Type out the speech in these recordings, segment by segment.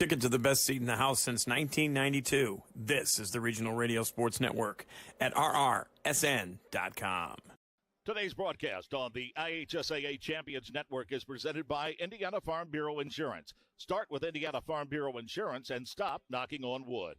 Ticket to the best seat in the house since 1992. This is the Regional Radio Sports Network at rrsn.com. Today's broadcast on the IHSAA Champions Network is presented by Indiana Farm Bureau Insurance. Start with Indiana Farm Bureau Insurance and stop knocking on wood.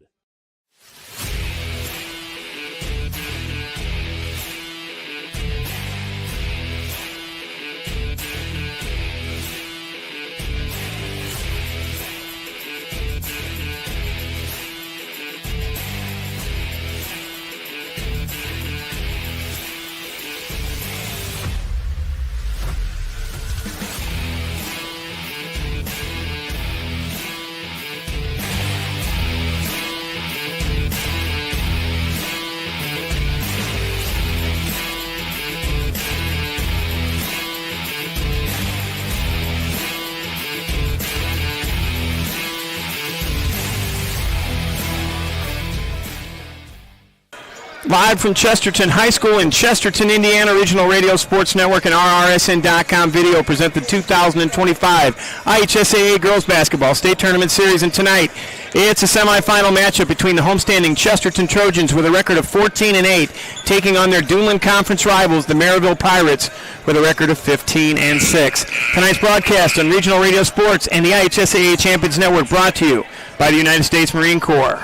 Live from Chesterton High School in Chesterton, Indiana, Regional Radio Sports Network and RRSN.com video present the 2025 IHSAA Girls Basketball State Tournament Series. And tonight, it's a semifinal matchup between the homestanding Chesterton Trojans with a record of 14-8, taking on their Duneland Conference rivals, the Merrillville Pirates, with a record of 15-6. Tonight's broadcast on Regional Radio Sports and the IHSAA Champions Network brought to you by the United States Marine Corps,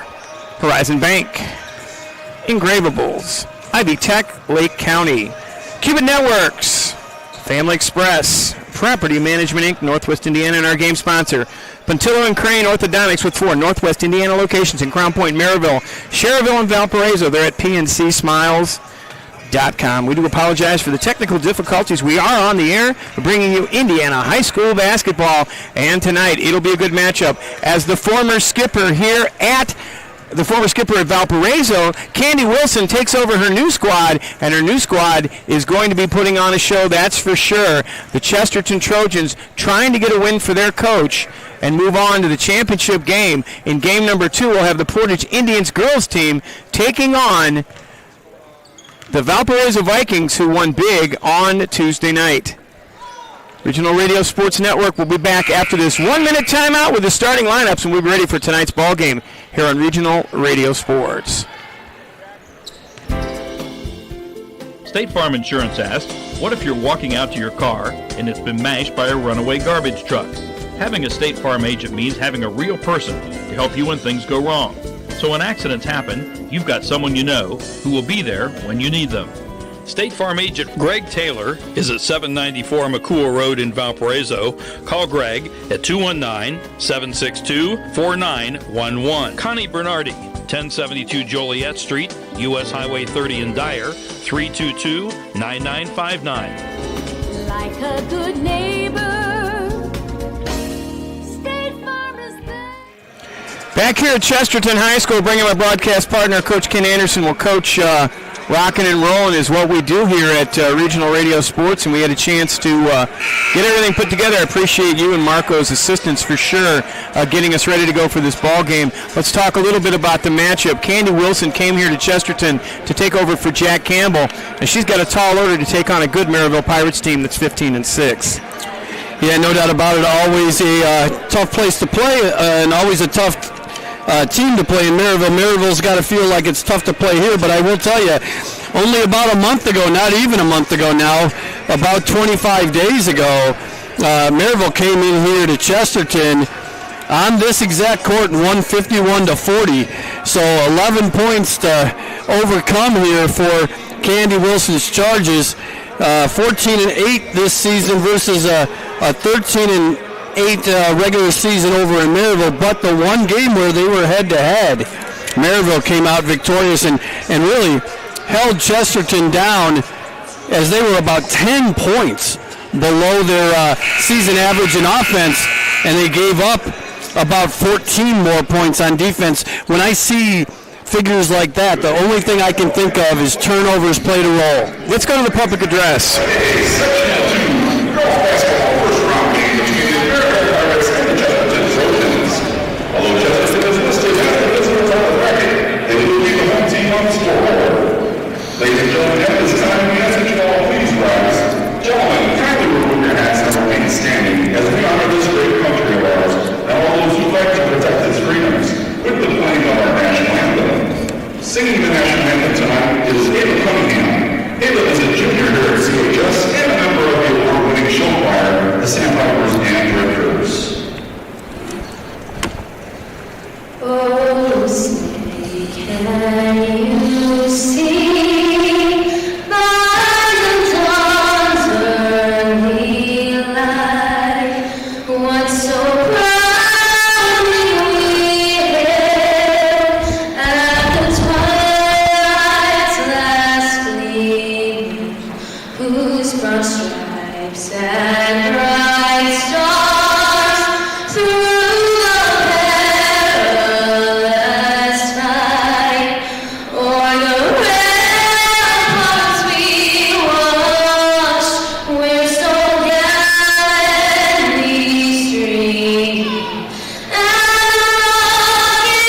Horizon Bank, Engravables, Ivy Tech, Lake County, Cuban Networks, Family Express, Property Management Inc., Northwest Indiana, and our game sponsor, Puntillo and Crane Orthodontics with 4 Northwest Indiana locations in Crown Point, Merrillville, Cherville, and Valparaiso. They're at pncsmiles.com. We do apologize for the technical difficulties. We are on the air. We're bringing you Indiana high school basketball, and tonight it'll be a good matchup as the former skipper at Valparaiso, Candy Wilson, takes over her new squad, and her new squad is going to be putting on a show, that's for sure. The Chesterton Trojans trying to get a win for their coach and move on to the championship game. In game number 2, we'll have the Portage Indians girls team taking on the Valparaiso Vikings, who won big on Tuesday night. Regional Radio Sports Network will be back after this 1-minute timeout with the starting lineups, and we'll be ready for tonight's ball game here on Regional Radio Sports. State Farm Insurance asks, what if you're walking out to your car and it's been mashed by a runaway garbage truck? Having a State Farm agent means having a real person to help you when things go wrong. So when accidents happen, you've got someone you know who will be there when you need them. State Farm agent Greg Taylor is at 794 McCool Road in Valparaiso. Call Greg at 219-762-4911. Connie Bernardi, 1072 Joliet Street, U.S. Highway 30 in Dyer, 322-9959. Like a good neighbor, State Farm is there. Back here at Chesterton High School, bringing my broadcast partner, Coach Ken Anderson, will coach rocking and rolling is what we do here at Regional Radio Sports, and we had a chance to get everything put together. I appreciate you and Marco's assistance for sure, getting us ready to go for this ball game. Let's talk a little bit about the matchup. Candy Wilson came here to Chesterton to take over for Jack Campbell, and she's got a tall order to take on a good Merrillville Pirates team that's 15-6. Yeah, no doubt about it. Always a tough place to play, and always a tough team to play in Merrillville. Merrillville's got to feel like it's tough to play here, but I will tell you, only about a month ago, not even a month ago now, about 25 days ago, Merrillville came in here to Chesterton on this exact court and won 51-40. So 11 points to overcome here for Candy Wilson's Charges. 14-8 this season versus a 13-8 regular season over in Merrillville, but the one game where they were head-to-head, Merrillville came out victorious and really held Chesterton down as they were about 10 points below their season average in offense, and they gave up about 14 more points on defense. When I see figures like that, the only thing I can think of is turnovers played a role. Let's go to the public address. Although Chesterton is listed as the visitors on the bracket, they will be the home team on the scoreboard. Ladies and gentlemen, at this time, we ask that you all please rise. Gentlemen, kindly remove your hats and remain standing as we honor this great country of ours and all those who fight to protect Once so proudly we hailed at the twilight's last gleaming, whose broad stripes and bright stars through the perilous fight o'er the ramparts we watched, where so gallantly streamed, and the rocket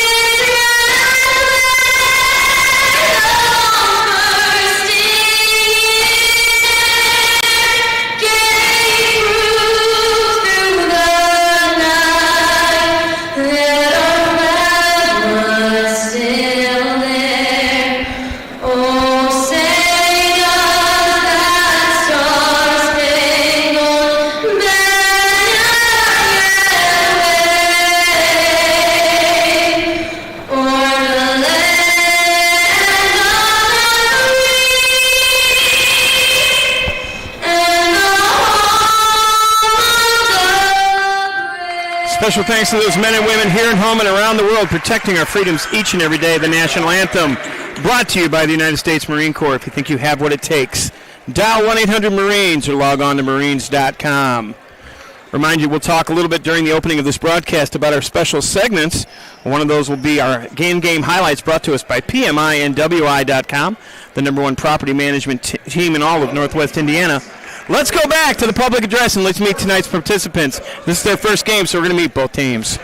Special thanks to those men and women here at home and around the world protecting our freedoms each and every day. The national anthem brought to you by the United States Marine Corps. If you think you have what it takes, dial 1-800-MARINES or log on to marines.com. Remind you, we'll talk a little bit during the opening of this broadcast about our special segments. One of those will be our game highlights brought to us by PMINWI.com, the number one property management team in all of Northwest Indiana. Let's go back to the public address and let's meet tonight's participants. This is their first game, so we're going to meet both teams.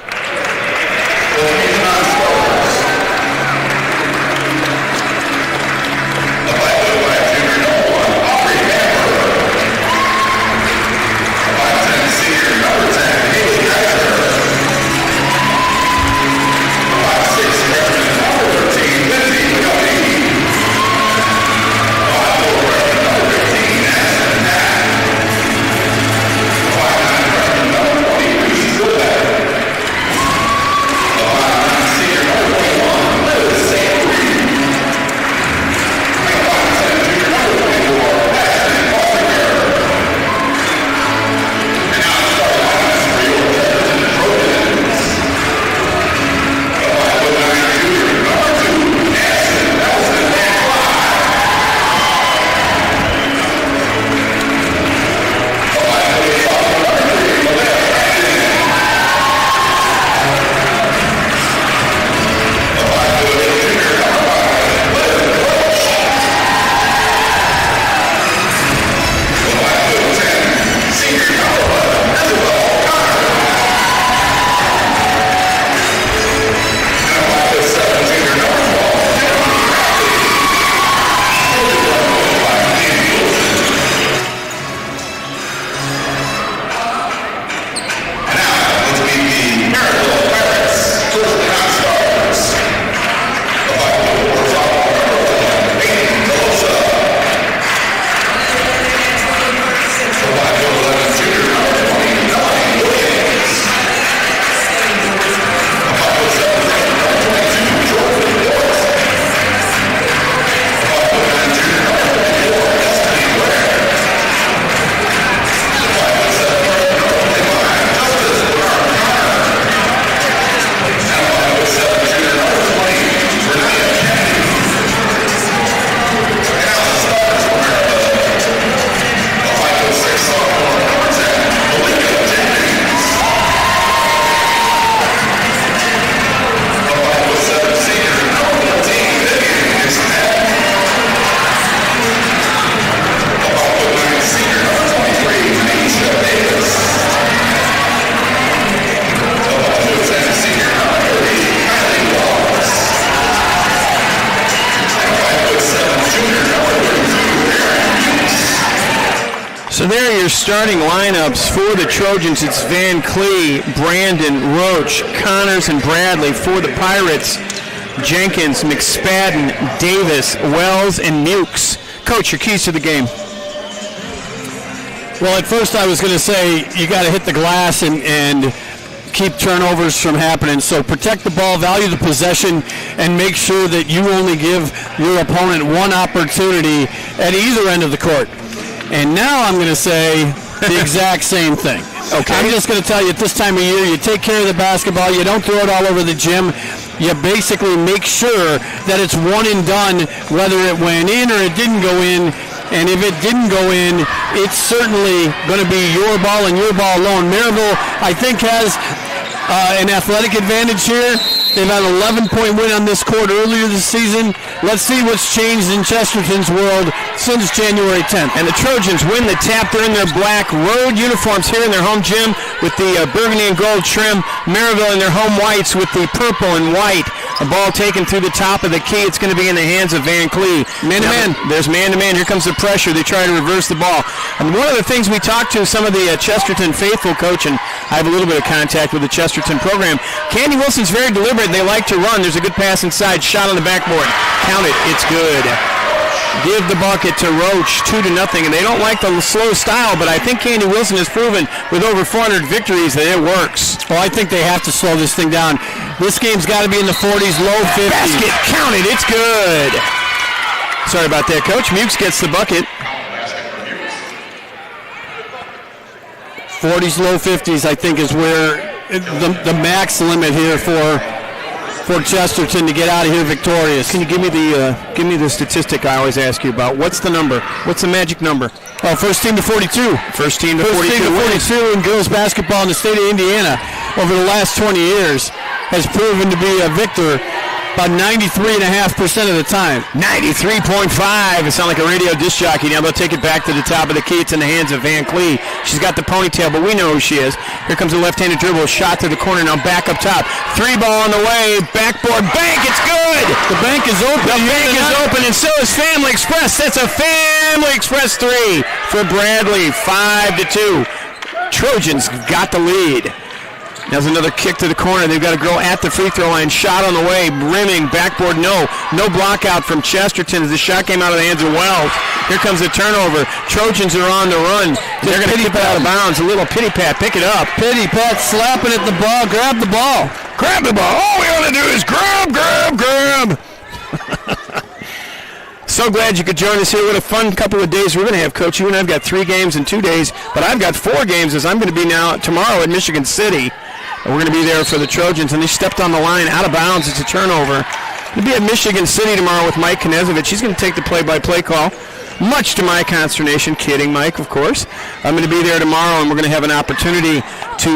So there are your starting lineups for the Trojans. It's Van Clee, Brandon, Roach, Connors, and Bradley. For the Pirates, Jenkins, McSpadden, Davis, Wells, and Nukes. Coach, your keys to the game. Well, at first I was going to say you got to hit the glass and keep turnovers from happening. So protect the ball, value the possession, and make sure that you only give your opponent one opportunity at either end of the court. And now I'm going to say the exact same thing. Okay. I'm just going to tell you, at this time of year, you take care of the basketball. You don't throw it all over the gym. You basically make sure that it's one and done, whether it went in or it didn't go in. And if it didn't go in, it's certainly going to be your ball and your ball alone. Merrillville, I think, has an athletic advantage here. They've had an 11-point win on this court earlier this season. Let's see what's changed in Chesterton's world since January 10th. And the Trojans win the tap. They're in their black road uniforms here in their home gym with the burgundy and gold trim. Merrillville in their home whites with the purple and white. A ball taken through the top of the key. It's going to be in the hands of Van Clee. Man-to-man. There's man-to-man. Here comes the pressure. They try to reverse the ball. And one of the things we talked to some of the Chesterton faithful coach, and I have a little bit of contact with the Chesterton program. Candy Wilson's very deliberate. They like to run. There's a good pass inside. Shot on the backboard. Count it. It's good. Give the bucket to Roach, 2-0, and they don't like the slow style, but I think Candy Wilson has proven with over 400 victories that it works. Well, I think they have to slow this thing down. This game's got to be in the 40s, low 50s. Basket, count it, it's good. Sorry about that, Coach. Mukes gets the bucket. 40s, low 50s, I think, is where the max limit here for Chesterton to get out of here victorious. Can you give me the statistic I always ask you about? What's the number? What's the magic number? First team to 42. First team to 42. First team to 42 in girls basketball in the state of Indiana over the last 20 years has proven to be a victor about 93.5% of the time. 93.5. It sounds like a radio disc jockey. Now they'll take it back to the top of the key. It's in the hands of Van Clee. She's got the ponytail, but we know who she is. Here comes a left-handed dribble. Shot to the corner. Now back up top. Three ball on the way. Backboard. Bank. It's good. The bank is open. The bank is open, and so is Family Express. That's a Family Express 3 for Bradley. 5-2. Trojans got the lead. There's another kick to the corner. They've got a girl at the free throw line. Shot on the way. Rimming. Backboard. No block out from Chesterton as the shot came out of the hands of Wells. Here comes the turnover. Trojans are on the run. They're going to keep it out of bounds. A little pity pat. Pick it up. Pity pat slapping at the ball. Grab the ball. Grab the ball. All we want to do is grab. So glad you could join us here. What a fun couple of days we're going to have, Coach. You and I've got 3 games in 2 days, but I've got 4 games as I'm going to be now tomorrow at Michigan City. And we're going to be there for the Trojans, and they stepped on the line out of bounds. It's a turnover. We'll be at Michigan City tomorrow with Mike Knezovich. He's going to take the play-by-play call, much to my consternation. Kidding, Mike, of course. I'm going to be there tomorrow, and we're going to have an opportunity to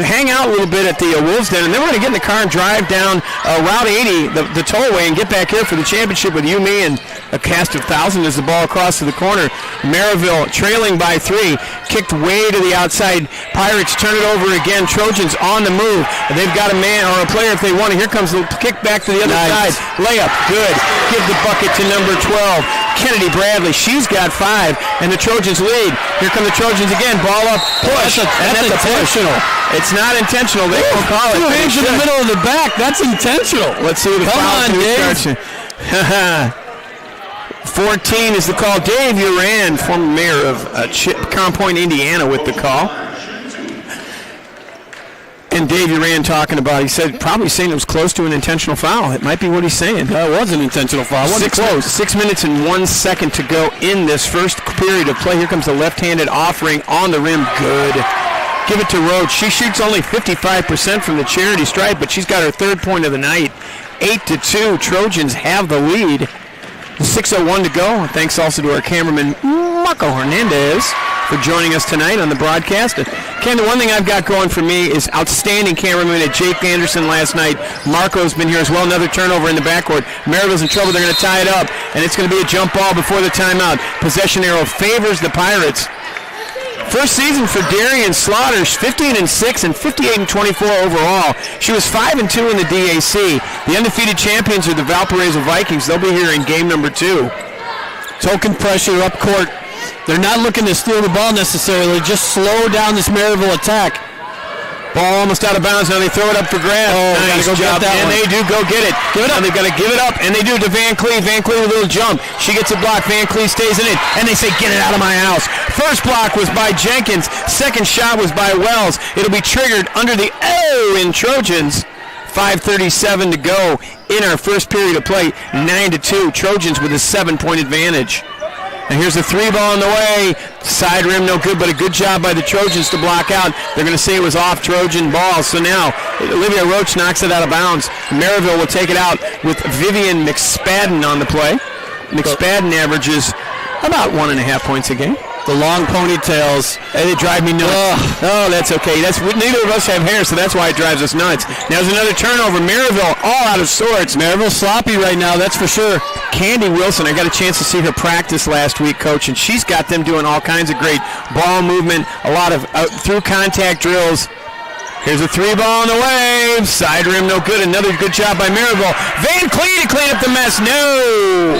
hang out a little bit at the Wolves Den, and then we're going to get in the car and drive down Route 80, the tollway, and get back here for the championship with you, me, and a cast of 1,000 as the ball across to the corner. Merrillville trailing by 3, kicked way to the outside. Pirates turn it over again. Trojans on the move. They've got a man or a player if they want it. Here comes the kick back to the other side. Layup, good. Give the bucket to number 12, Kennedy Bradley. She's got 5, and the Trojans lead. Here come the Trojans again. Ball up, push. That's intentional. It's not intentional. They won't call it. 2 hands in the middle of the back. That's intentional. Let's see the Come on, Dave. 14 is the call. Dave Uran, former mayor of Crown Point, Indiana, with the call. And Dave Uran talking about, he said, probably saying it was close to an intentional foul. It might be what he's saying. It was an intentional foul. Wasn't close. 6 minutes and 1 second to go in this first period of play. Here comes the left-handed offering on the rim. Good. Give it to Roach. She shoots only 55% from the charity stripe, but she's got her 3rd point of the night. 8-2. Trojans have the lead. 6:01 to go. Thanks also to our cameraman, Marco Hernandez, for joining us tonight on the broadcast. Ken, the one thing I've got going for me is outstanding cameraman at Jake Anderson last night. Marco's been here as well. Another turnover in the backcourt. Merrillville's in trouble. They're going to tie it up, and it's going to be a jump ball before the timeout. Possession arrow favors the Pirates. First season for Darian Slaughter's 15-6 and 58-24 overall. She was 5-2 in the DAC. The undefeated champions are the Valparaiso Vikings. They'll be here in game number 2. Token pressure up court. They're not looking to steal the ball necessarily, just slow down this Merrillville attack. Ball almost out of bounds. Now they throw it up for grabs. Nice job. And they do go get it. Give it up. They've got to give it up, and they do to Van Clee. Van Clee with a little jump. She gets a block. Van Clee stays in it, and they say, get it out of my house. First block was by Jenkins. Second shot was by Wells. It'll be triggered under the in Trojans. 5:37 to go in our first period of play. 9-2. Trojans with a 7-point advantage. And here's the 3 ball on the way. Side rim, no good, but a good job by the Trojans to block out. They're going to say it was off Trojan ball. So now Olivia Roach knocks it out of bounds. Merrillville will take it out with Vivian McSpadden on the play. McSpadden averages about 1.5 points a game. The long ponytails, they drive me nuts. Oh, that's okay. Neither of us have hair, so that's why it drives us nuts. Now there's another turnover. Merrillville all out of sorts. Merrillville sloppy right now, that's for sure. Candy Wilson, I got a chance to see her practice last week, Coach, and she's got them doing all kinds of great ball movement, a lot of through contact drills. Here's a 3 ball on the way. Side rim, no good. Another good job by Merrillville. Van Clee to clean up the mess. No.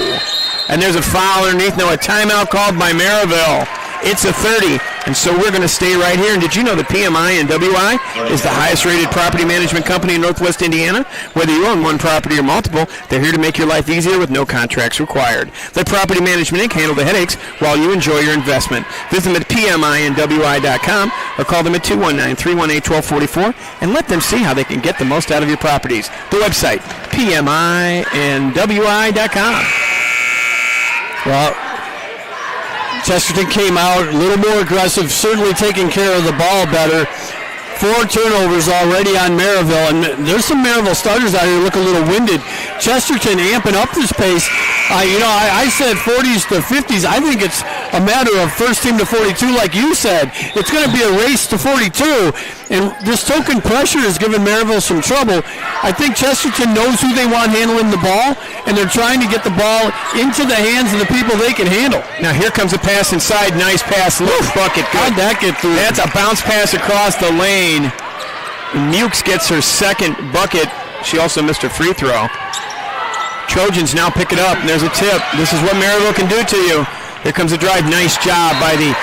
And there's a foul underneath. No, a timeout called by Merrillville. It's a 30, and so we're going to stay right here. And did you know that PMI and WI is the highest-rated property management company in Northwest Indiana? Whether you own one property or multiple, they're here to make your life easier with no contracts required. Let Property Management Inc. handle the headaches while you enjoy your investment. Visit them at PMIandWI.com or call them at 219-318-1244 and let them see how they can get the most out of your properties. The website, PMIandWI.com. Well, Chesterton came out a little more aggressive, certainly taking care of the ball better. 4 turnovers already on Merrillville, and there's some Merrillville starters out here look a little winded. Chesterton amping up this pace. I said 40s to 50s. I think it's a matter of first team to 42, like you said. It's going to be a race to 42, and this token pressure is giving Merrillville some trouble. I think Chesterton knows who they want handling the ball, and they're trying to get the ball into the hands of the people they can handle. Now here comes a pass inside. Nice pass. Little bucket. Good. How'd that get through? That's a bounce pass across the lane. Mukes gets her second bucket. She also missed her free throw. Trojans now pick it up, and there's a tip. This is what Merrillville can do to you. Here comes a drive. Nice job by the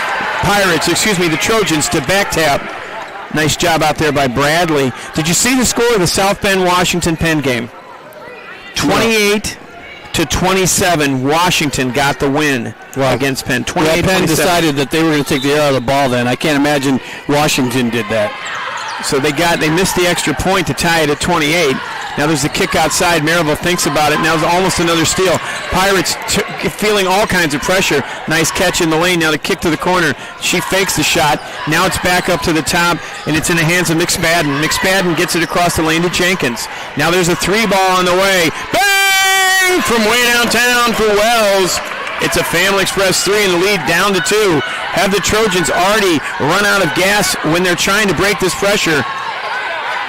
the Trojans to back tap. Nice job out there by Bradley. Did you see the score of the South Bend Washington Penn game? 28-27. Washington got the win against Penn. 28-27. Penn decided that they were going to take the air out of the ball then. I can't imagine Washington did that. So they missed the extra point to tie it at 28. Now there's the kick outside. Merrillville thinks about it. Now it's almost another steal. Pirates feeling all kinds of pressure. Nice catch in the lane. Now the kick to the corner. She fakes the shot. Now it's back up to the top, and it's in the hands of McSpadden. McSpadden gets it across the lane to Jenkins. Now there's a 3 ball on the way. Bang! From way downtown for Wells. It's a Family Express 3 and the lead down to 2. Have the Trojans already run out of gas when they're trying to break this pressure?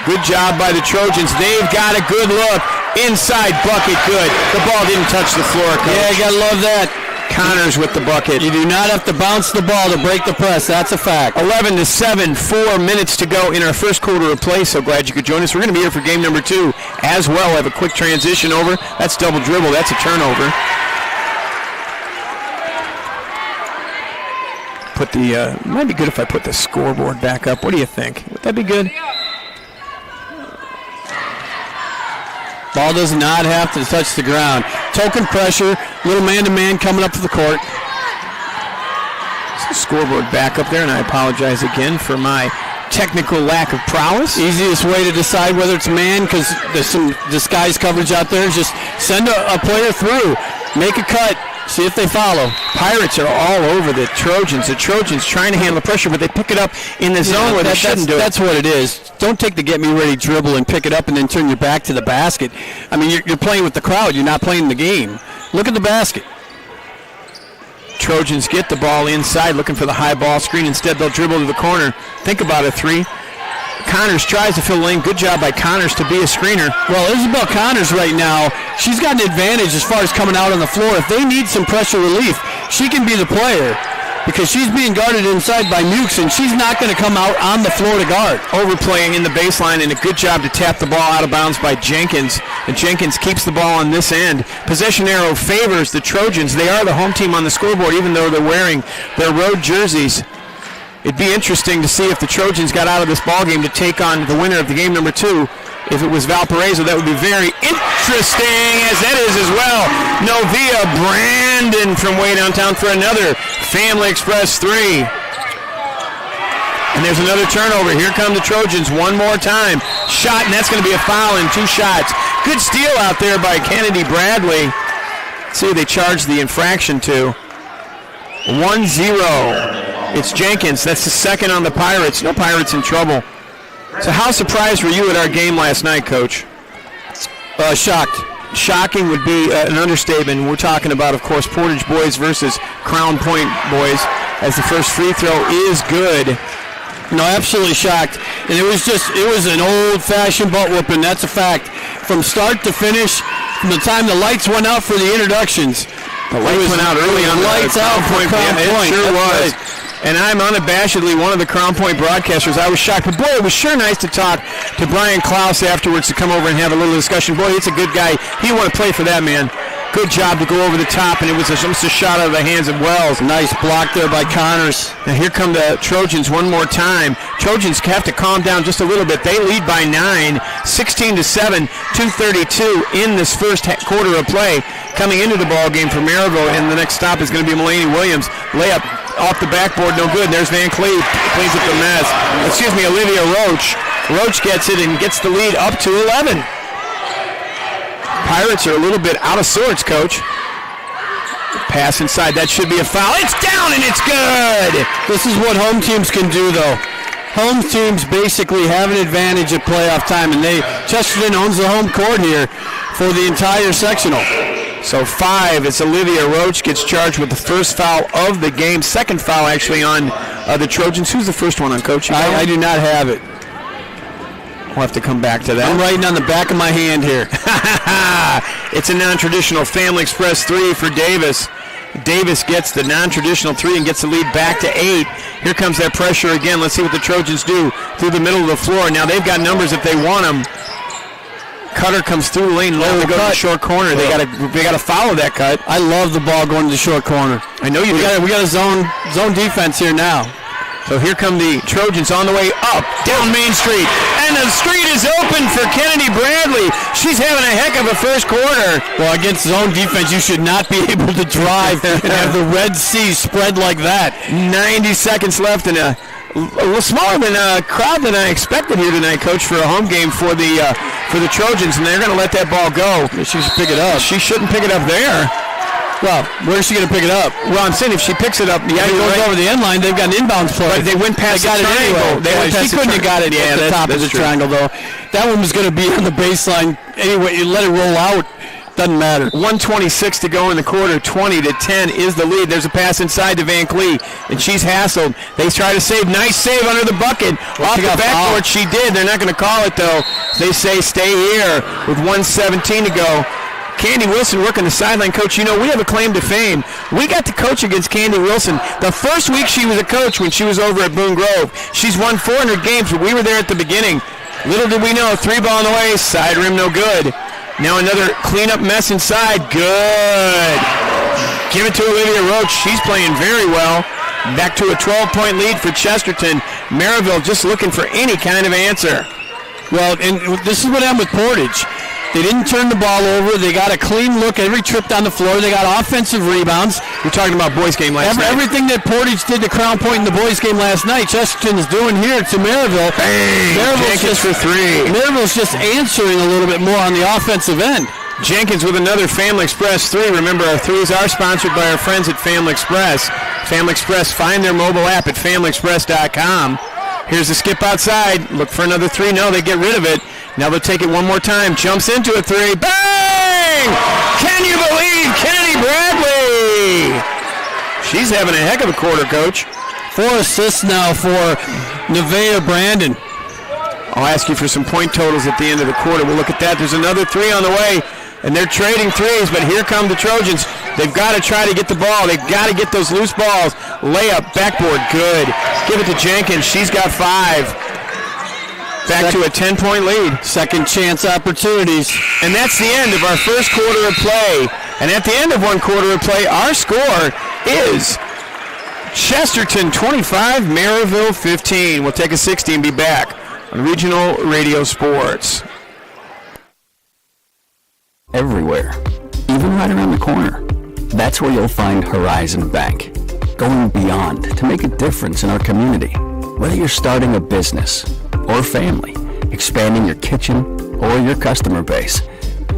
Good job by the Trojans. They've got a good look. Inside bucket, good. The ball didn't touch the floor, Coach. Yeah, you got to love that. Connors with the bucket. You do not have to bounce the ball to break the press. That's a fact. 11-7, 4 minutes to go in our first quarter of play. So glad you could join us. We're going to be here for game number 2 as well. Have a quick transition over. That's double dribble. That's a turnover. Might be good if I put the scoreboard back up. What do you think? Would that be good? Ball does not have to touch the ground. Token pressure, little man-to-man coming up to the court. So scoreboard back up there, and I apologize again for my technical lack of prowess. Easiest way to decide whether it's man, because there's some disguise coverage out there, is just send a player through, make a cut, see if they follow. Pirates are all over the Trojans. The Trojans trying to handle the pressure, but they pick it up in the zone where they shouldn't do it. That's what it is. Don't take the get-me-ready dribble and pick it up and then turn your back to the basket. I mean, you're playing with the crowd. You're not playing the game. Look at the basket. Trojans get the ball inside, looking for the high ball screen. Instead, they'll dribble to the corner. Think about a 3. Connors tries to fill the lane. Good job by Connors to be a screener. Well, Isabel Connors right now, she's got an advantage as far as coming out on the floor. If they need some pressure relief, she can be the player because she's being guarded inside by Mukes, and she's not going to come out on the floor to guard. Overplaying in the baseline, and a good job to tap the ball out of bounds by Jenkins. And Jenkins keeps the ball on this end. Possession arrow favors the Trojans. They are the home team on the scoreboard, even though they're wearing their road jerseys. It'd be interesting to see if the Trojans got out of this ballgame to take on the winner of the game number 2. If it was Valparaiso, that would be very interesting, as that is as well. Novia Brandon from way downtown for another Family Express 3. And there's another turnover. Here come the Trojans one more time. Shot, and that's going to be a foul in 2 shots. Good steal out there by Kennedy Bradley. Let's see who they charged the infraction to. 1-0. It's Jenkins. That's the second on the Pirates. No Pirates in trouble. So how surprised were you at our game last night, Coach? Shocked. Shocking would be an understatement. We're talking about, of course, Portage boys versus Crown Point boys, as the first free throw is good. No, absolutely shocked. And it was an old-fashioned butt whooping. That's a fact. From start to finish, from the time the lights went out for the introductions. The lights went out early on. Lights out for Crown Point. It sure was. Right. And I'm unabashedly one of the Crown Point broadcasters. I was shocked. But, boy, it was sure nice to talk to Brian Klaus afterwards to come over and have a little discussion. Boy, he's a good guy. He want to play for that, man. Good job to go over the top, and it was almost a shot out of the hands of Wells. Nice block there by Connors. Now here come the Trojans one more time. Trojans have to calm down just a little bit. They lead by 9, 16-7, 2:32 in this first quarter of play. Coming into the ball game for Merrillville, and the next stop is going to be Mulaney Williams. Layup off the backboard, no good. There's Van Cleve, cleans up the mess. Excuse me, Olivia Roach. Roach gets it and gets the lead up to 11. Pirates are a little bit out of sorts, Coach. Pass inside, that should be a foul. It's down and it's good. This is what home teams can do, though. Home teams basically have an advantage at playoff time, and Chesterton owns the home court here for the entire sectional. So 5, it's Olivia Roach gets charged with the first foul of the game. Second foul actually on the Trojans. Who's the first one on, Coach? I do not have it. We'll have to come back to that. I'm writing on the back of my hand here. It's a non-traditional Family Express 3 for Davis. Davis gets the non-traditional 3 and gets the lead back to 8. Here comes that pressure again. Let's see what the Trojans do through the middle of the floor. Now they've got numbers if they want them. Cutter comes through the lane low to go to the short corner. They got to follow that cut. I love the ball going to the short corner. I know you do. We got a zone defense here now. So here come the Trojans on the way up, down Main Street. And the street is open for Kennedy Bradley. She's having a heck of a first quarter. Well, against zone defense, you should not be able to drive and have the Red Sea spread like that. 90 seconds left in a little smaller than a crowd than I expected here tonight, Coach, for a home game for the Trojans, and they're going to let that ball go. She should pick it up. She shouldn't pick it up there. Well, where is she going to pick it up? Well, I'm saying if she picks it up, yeah, it goes over the end line. They've got an inbounds play. But they went past the triangle. She couldn't have got it at the top of the triangle, though. That one was going to be on the baseline anyway. You let it roll out. Doesn't matter. 1:26 to go in the quarter. 20-10 is the lead. There's a pass inside to Van Clee, and she's hassled. They try to save. Nice save under the bucket. Off the backboard, she did. They're not going to call it, though. They say stay here with 1:17 to go. Candy Wilson working the sideline. Coach, you know, we have a claim to fame. We got to coach against Candy Wilson. The first week she was a coach when she was over at Boone Grove. She's won 400 games, but we were there at the beginning. Little did we know, 3 ball on the way, side rim no good. Now another cleanup mess inside. Good. Give it to Olivia Roach. She's playing very well. Back to a 12-point lead for Chesterton. Merrillville just looking for any kind of answer. Well, and this is what happened with Portage. They didn't turn the ball over. They got a clean look every trip down the floor. They got offensive rebounds. We're talking about boys' game last night. Everything that Portage did to Crown Point in the boys' game last night, Chesterton's doing here to Merrillville. Bang! Jenkins for 3. Merrillville's just answering a little bit more on the offensive end. Jenkins with another Family Express 3. Remember, our 3s are sponsored by our friends at Family Express. Family Express, find their mobile app at familyexpress.com. Here's the skip outside. Look for another 3. No, they get rid of it. Now they'll take it one more time. Jumps into a 3. Bang! Can you believe Kennedy Bradley? She's having a heck of a quarter, Coach. 4 assists now for Nevaeh Brandon. I'll ask you for some point totals at the end of the quarter. We'll look at that. There's another 3 on the way, and they're trading 3s, but here come the Trojans. They've got to try to get the ball. They've got to get those loose balls. Layup, backboard, good. Give it to Jenkins. She's got 5. Back to a 10-point lead. Second chance opportunities. And that's the end of our first quarter of play. And at the end of one quarter of play, our score is Chesterton 25, Merrillville 15. We'll take a 60 and be back on Regional Radio Sports. Everywhere, even right around the corner. That's where you'll find Horizon Bank, going beyond to make a difference in our community. Whether you're starting a business or family, expanding your kitchen or your customer base,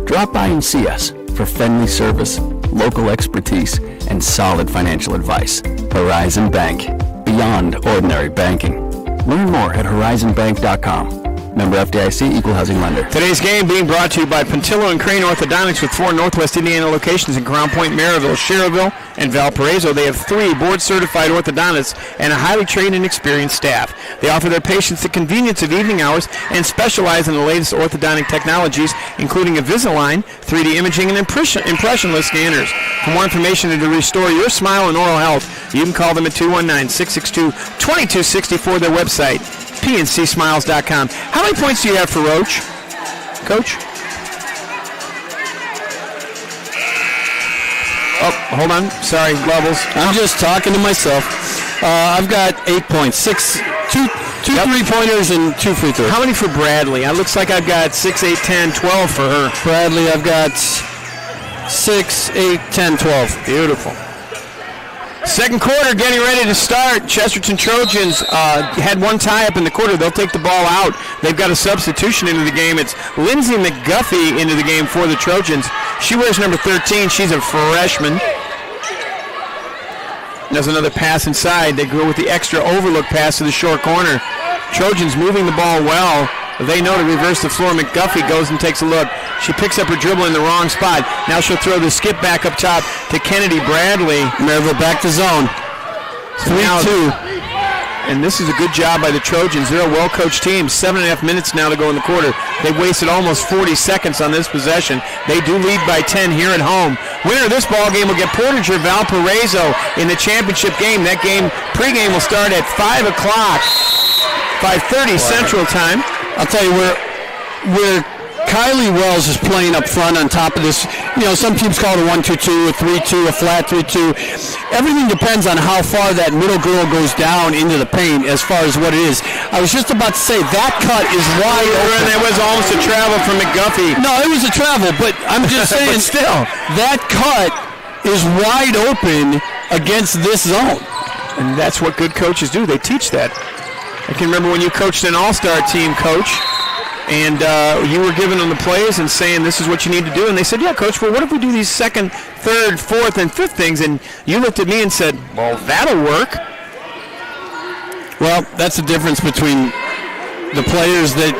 drop by and see us for friendly service, local expertise, and solid financial advice. Horizon Bank, beyond ordinary banking. Learn more at horizonbank.com. Member FDIC, Equal Housing Lender. Today's game being brought to you by Puntillo and Crane Orthodontics with 4 Northwest Indiana locations in Crown Point, Merrillville, Schererville, and Valparaiso. They have 3 board-certified orthodontists and a highly trained and experienced staff. They offer their patients the convenience of evening hours and specialize in the latest orthodontic technologies, including Invisalign, 3D imaging, and impressionless scanners. For more information and to restore your smile and oral health, you can call them at 219-662-2264, their website, pncsmiles.com. How many points do you have for Roach, Coach? Oh, hold on. Sorry, levels. I'm just talking to myself. I've got 8 points. 2 3-pointers and 2 free throws. How many for Bradley? It looks like I've got 6, 8, 10, 12 for her. Bradley, I've got 6, 8, 10, 12. Beautiful. Second quarter getting ready to start. Chesterton Trojans had one tie-up in the quarter. They'll take the ball out. They've got a substitution into the game. It's Lindsay McGuffey into the game for the Trojans. She wears number 13. She's a freshman. There's another pass inside. They go with the extra overlook pass to the short corner. Trojans moving the ball well. They know to reverse the floor. McGuffey goes and takes a look. She picks up her dribble in the wrong spot. Now she'll throw the skip back up top to Kennedy Bradley. Merrillville back to zone. 3-2. And this is a good job by the Trojans. They're a well-coached team. 7.5 minutes now to go in the quarter. They've wasted almost 40 seconds on this possession. They do lead by 10 here at home. Winner of this ball game will get Portager Valparaiso in the championship game. That game, pregame, will start at 5 o'clock, 5:30 Central Time. I'll tell you where Kylie Wells is playing up front on top of this. You know, some teams call it a 1-2-2, a 3-2, a flat 3-2. Everything depends on how far that middle girl goes down into the paint as far as what it is. I was just about to say, that cut is wide open. It was almost a travel from McGuffey. No, it was a travel, but I'm just saying, but still, that cut is wide open against this zone. And that's what good coaches do. They teach that. I can remember when you coached an all-star team, Coach, and you were giving them the plays and saying this is what you need to do. And they said, yeah, Coach, well, what if we do these second, third, fourth, and fifth things? And you looked at me and said, well, that'll work. Well, that's the difference between the players that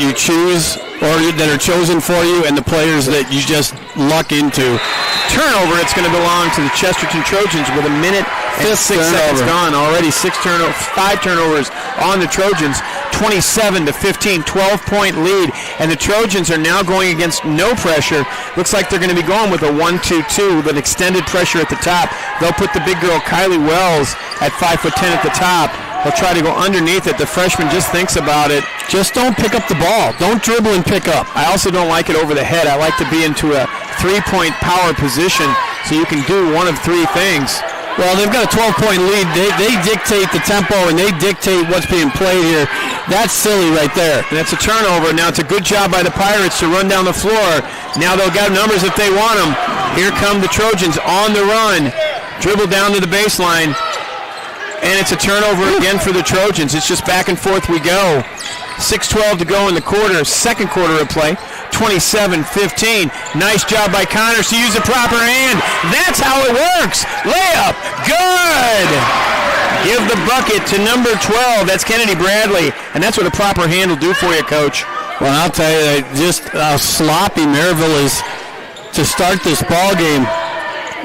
you choose or that are chosen for you and the players that you just luck into. Turnover, it's going to belong to the Chesterton Trojans with a minute and 6 seconds gone. Already 5 turnovers on the Trojans, 27-15, 12-point lead. And the Trojans are now going against no pressure. Looks like they're going to be going with a 1-2-2 with an extended pressure at the top. They'll put the big girl Kylie Wells at 5'10" at the top. They'll try to go underneath it. The freshman just thinks about it. Just don't pick up the ball. Don't dribble and pick up. I also don't like it over the head. I like to be into a 3-point power position so you can do one of 3 things. Well, they've got a 12-point lead. They dictate the tempo and they dictate what's being played here. That's silly right there. And that's a turnover. Now it's a good job by the Pirates to run down the floor. Now they'll get numbers if they want them. Here come the Trojans on the run. Dribble down to the baseline. And it's a turnover again for the Trojans. It's just back and forth we go. 6:12 to go in the quarter. Second quarter of play. 27-15. Nice job by Connors to use the proper hand. That's how it works. Layup. Good. Give the bucket to number 12. That's Kennedy Bradley. And that's what a proper hand will do for you, Coach. Well, I'll tell you, just how sloppy Merrillville is to start this ball game.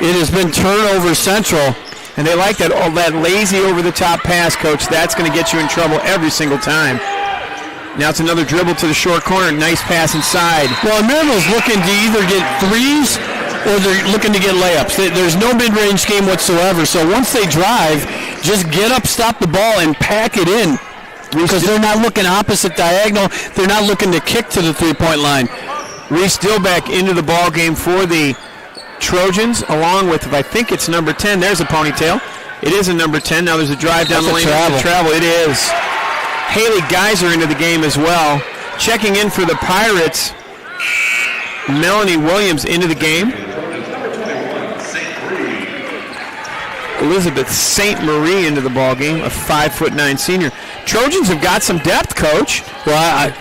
It has been turnover central. And they like that lazy over-the-top pass, Coach. That's going to get you in trouble every single time. Now it's another dribble to the short corner. Nice pass inside. Well, Merrillville's looking to either get threes or they're looking to get layups. There's no mid-range game whatsoever. So once they drive, just get up, stop the ball, and pack it in. Because they're not looking opposite diagonal. They're not looking to kick to the three-point line. Reese Dillbeck into the ball game for the Trojans, along with, I think it's number 10. There's a ponytail. It is a number 10. Now there's a drive down the lane. Travel. It is. Haley Geiser into the game as well. Checking in for the Pirates, Melanie Williams into the game. Elizabeth St. Marie into the ball game, a 5'9" senior. Trojans have got some depth, Coach. Well,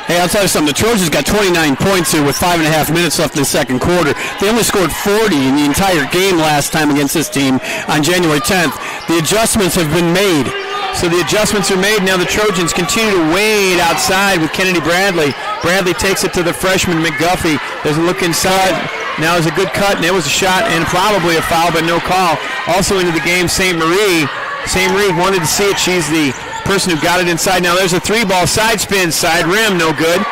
Hey, I'll tell you something. The Trojans got 29 points here with 5.5 minutes left in the second quarter. They only scored 40 in the entire game last time against this team on January 10th. The adjustments have been made. So the adjustments are made. Now the Trojans continue to wade outside with Kennedy Bradley. Bradley takes it to the freshman McGuffey. There's a look inside. Now there's a good cut, and there was a shot and probably a foul, but no call. Also into the game, St. Marie. St. Marie wanted to see it. She's the person who got it inside. Now there's a three-ball side spin, side rim, no good.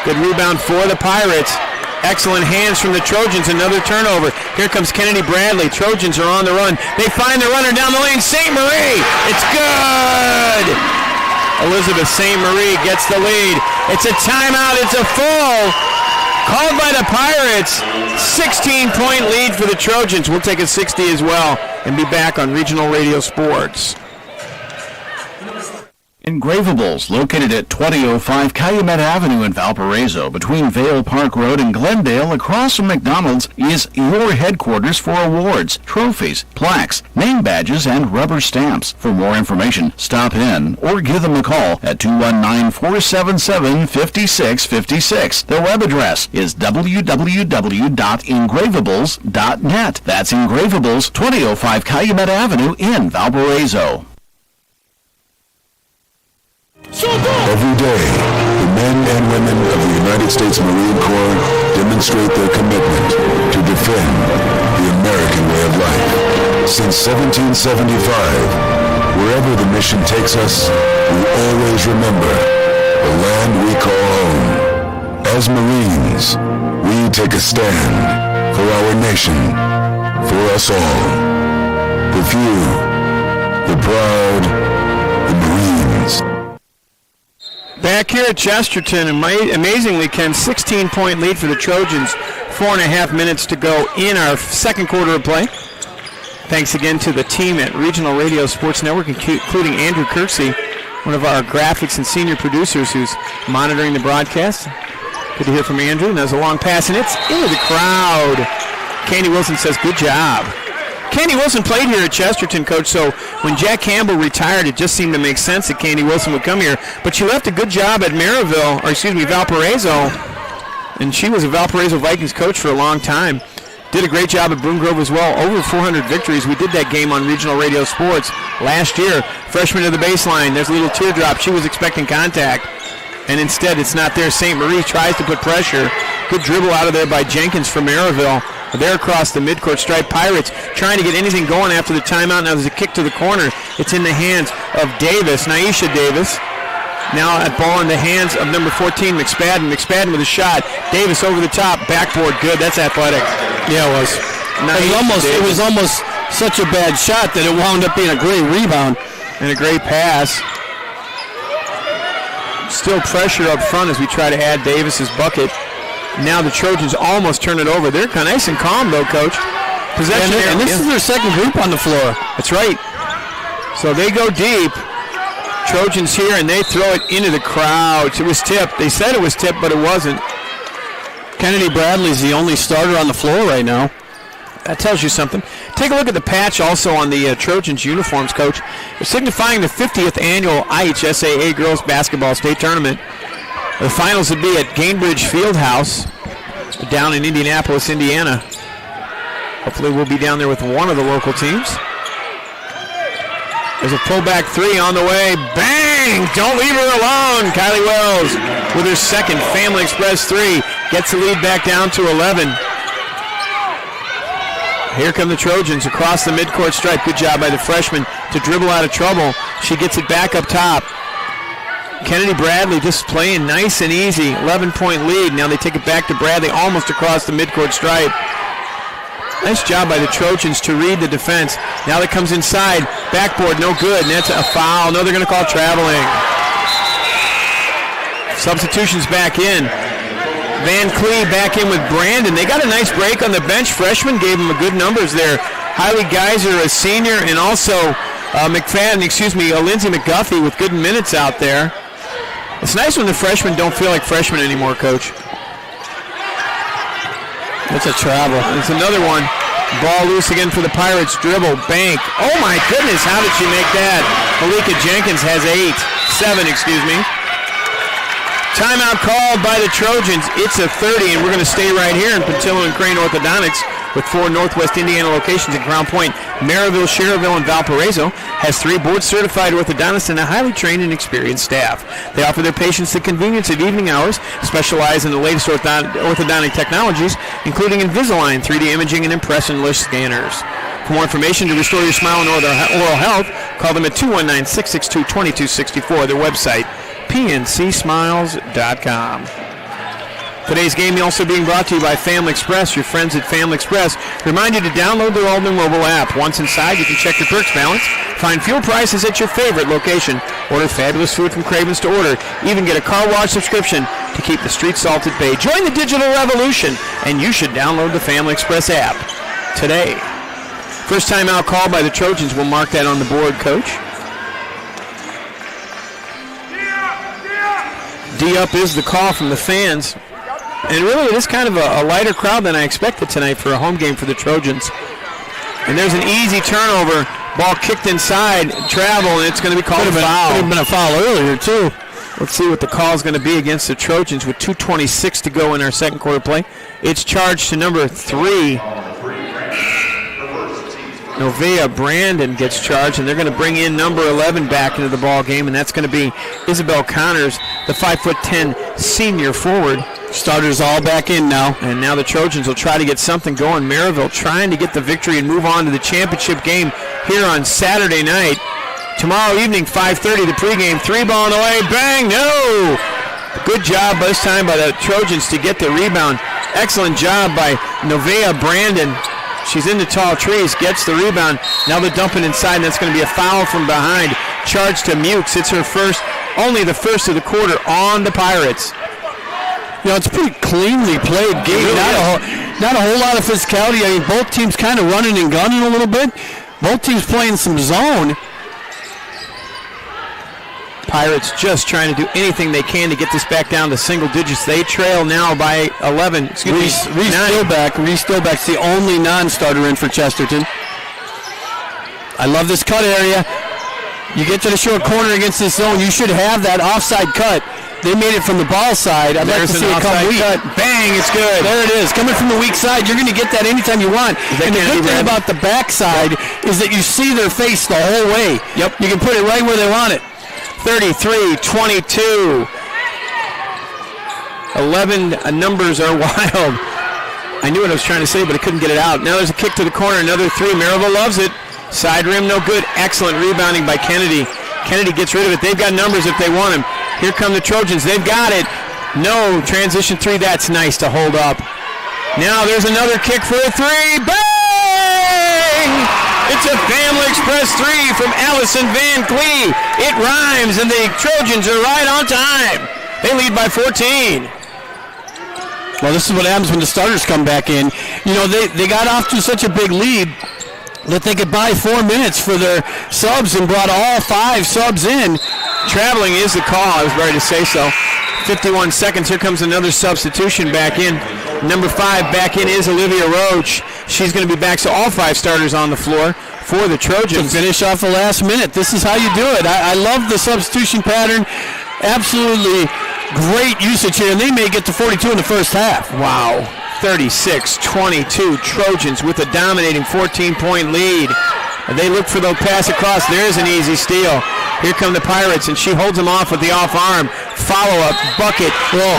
Good rebound for the Pirates. Excellent hands from the Trojans. Another turnover. Here comes Kennedy Bradley. Trojans are on the run. They find the runner down the lane. St. Marie. It's good. Elizabeth St. Marie gets the lead. It's a timeout. It's a full. Called by the Pirates. 16-point lead for the Trojans. We'll take a 60 as well and be back on Regional Radio Sports. Engravables, located at 2005 Calumet Avenue in Valparaiso, between Vale Park Road and Glendale, across from McDonald's, is your headquarters for awards, trophies, plaques, name badges, and rubber stamps. For more information, stop in or give them a call at 219-477-5656. Their web address is www.engravables.net. That's Engravables, 2005 Calumet Avenue in Valparaiso. Every day, the men and women of the United States Marine Corps demonstrate their commitment to defend the American way of life. Since 1775, wherever the mission takes us, we always remember the land we call home. As Marines, we take a stand for our nation, for us all. The few, the proud, the Marines. Back here at Chesterton, amazingly, Ken, 16-point lead for the Trojans. 4.5 minutes to go in our second quarter of play. Thanks again to the team at Regional Radio Sports Network, including Andrew Kirksey, one of our graphics and senior producers who's monitoring the broadcast. Good to hear from Andrew. And there's a long pass, and it's into the crowd. Candy Wilson says, good job. Candy Wilson played here at Chesterton, Coach, so when Jack Campbell retired, it just seemed to make sense that Candy Wilson would come here. But she left a good job at Valparaiso, and she was a Valparaiso Vikings coach for a long time. Did a great job at Broom Grove as well. Over 400 victories. We did that game on Regional Radio Sports last year. Freshman to the baseline. There's a little teardrop. She was expecting contact, and instead it's not there. St. Marie tries to put pressure. Good dribble out of there by Jenkins from Merrillville. They're across the midcourt stripe. Pirates trying to get anything going after the timeout. Now there's a kick to the corner. It's in the hands of Davis, Naisha Davis. Now a ball in the hands of number 14, McSpadden. McSpadden with a shot. Davis over the top. Backboard, good. That's athletic. Yeah, it was. It was almost such a bad shot that it wound up being a great rebound. And a great pass. Still pressure up front as we try to add Davis's bucket. Now the Trojans almost turn it over. They're kind of nice and calm, though, Coach. Possession and this is their second group on the floor. That's right. So they go deep. Trojans here, and they throw it into the crowd. It was tipped. They said it was tipped, but it wasn't. Kennedy Bradley's the only starter on the floor right now. That tells you something. Take a look at the patch also on the Trojans uniforms, Coach. They're signifying the 50th annual IHSAA Girls Basketball State Tournament. The finals would be at Gainbridge Fieldhouse down in Indianapolis, Indiana. Hopefully we'll be down there with one of the local teams. There's a pullback three on the way. Bang! Don't leave her alone. Kylie Wells with her second Family Express three. Gets the lead back down to 11. Here come the Trojans across the midcourt stripe. Good job by the freshman to dribble out of trouble. She gets it back up top. Kennedy Bradley just playing nice and easy. 11-point lead. Now they take it back to Bradley almost across the midcourt stripe. Nice job by the Trojans to read the defense. Now that comes inside. Backboard, no good. And that's a foul. No, they're going to call traveling. Substitutions back in. Van Clee back in with Brandon. They got a nice break on the bench. Freshman gave them a good numbers there. Hailey Geiser, a senior, and also Lindsey McGuffey with good minutes out there. It's nice when the freshmen don't feel like freshmen anymore, Coach. That's a travel. It's another one. Ball loose again for the Pirates. Dribble, bank. Oh, my goodness, how did she make that? Malika Jenkins has 7, excuse me. Timeout called by the Trojans. It's a 30, and we're going to stay right here in Petillo and Crane Orthodontics with 4 Northwest Indiana locations in Crown Point, Merrillville, Cherville, and Valparaiso. Has 3 board-certified orthodontists and a highly trained and experienced staff. They offer their patients the convenience of evening hours, specialize in the latest orthodontic technologies, including Invisalign, 3D imaging, and impressionless scanners. For more information to restore your smile and oral health, call them at 219-662-2264. Their website, pncsmiles.com. Today's game also being brought to you by Family Express. Your friends at Family Express remind you to download their all-new mobile app. Once inside, you can check your perks balance, find fuel prices at your favorite location, order fabulous food from Cravens to order, even get a car wash subscription to keep the street salt at bay. Join the digital revolution, and you should download the Family Express app today. First time out call by the Trojans. We'll mark that on the board, Coach. D-up is the call from the fans. And really, it is kind of a lighter crowd than I expected tonight for a home game for the Trojans. And there's an easy turnover. Ball kicked inside, travel, and it's going to be called a foul. Could have been a foul earlier, too. Let's see what the call is going to be against the Trojans with 2:26 to go in our second quarter play. It's charged to number 3. Novea Brandon gets charged, and they're going to bring in number 11 back into the ball game, and that's going to be Isabel Connors, the 5'10" senior forward. Starters all back in now. And now the Trojans will try to get something going. Merrillville trying to get the victory and move on to the championship game here on Saturday night. Tomorrow evening, 5:30, the pregame. 3-ball on the way. Bang! No! Good job this time by the Trojans to get the rebound. Excellent job by Novea Brandon. She's in the tall trees, gets the rebound. Now they're dumping inside, and that's going to be a foul from behind. Charge to Mukes. It's her first, only the first of the quarter on the Pirates. You know, it's a pretty cleanly played game. Not a whole lot of physicality. I mean, both teams kind of running and gunning a little bit. Both teams playing some zone. Pirates just trying to do anything they can to get this back down to single digits. They trail now by 11. Reese Stillback's the only non-starter in for Chesterton. I love this cut area. You get to the short corner against this zone, you should have that offside cut. They made it from the ball side. I'd like to see it come weak. Cut. Bang, it's good. There it is. Coming from the weak side, you're going to get that anytime you want. And the good thing about the backside is that you see their face the whole way. Yep. You can put it right where they want it. 33-22. 11 numbers are wild. I knew what I was trying to say, but I couldn't get it out. Now there's a kick to the corner. Another 3. Merrillville loves it. Side rim, no good. Excellent rebounding by Kennedy. Kennedy gets rid of it. They've got numbers if they want him. Here come the Trojans. They've got it. No, transition 3. That's nice to hold up. Now there's another kick for a 3. Bang! It's a Family Express 3 from Allison Van Clee. It rhymes, and the Trojans are right on time. They lead by 14. Well, this is what happens when the starters come back in. You know, they got off to such a big lead that they could buy 4 minutes for their subs and brought all 5 subs in. Traveling is the call. I was ready to say so. 51 seconds. Here comes another substitution back in. Number 5 back in is Olivia Roach. She's going to be back, so all 5 starters on the floor for the Trojans. To finish off the last minute. This is how you do it. I love the substitution pattern. Absolutely great usage here, and they may get to 42 in the first half. Wow. 36-22. Trojans with a dominating 14-point lead. They look for the pass across. There's an easy steal. Here come the Pirates, and she holds them off with the off arm. Follow-up, bucket,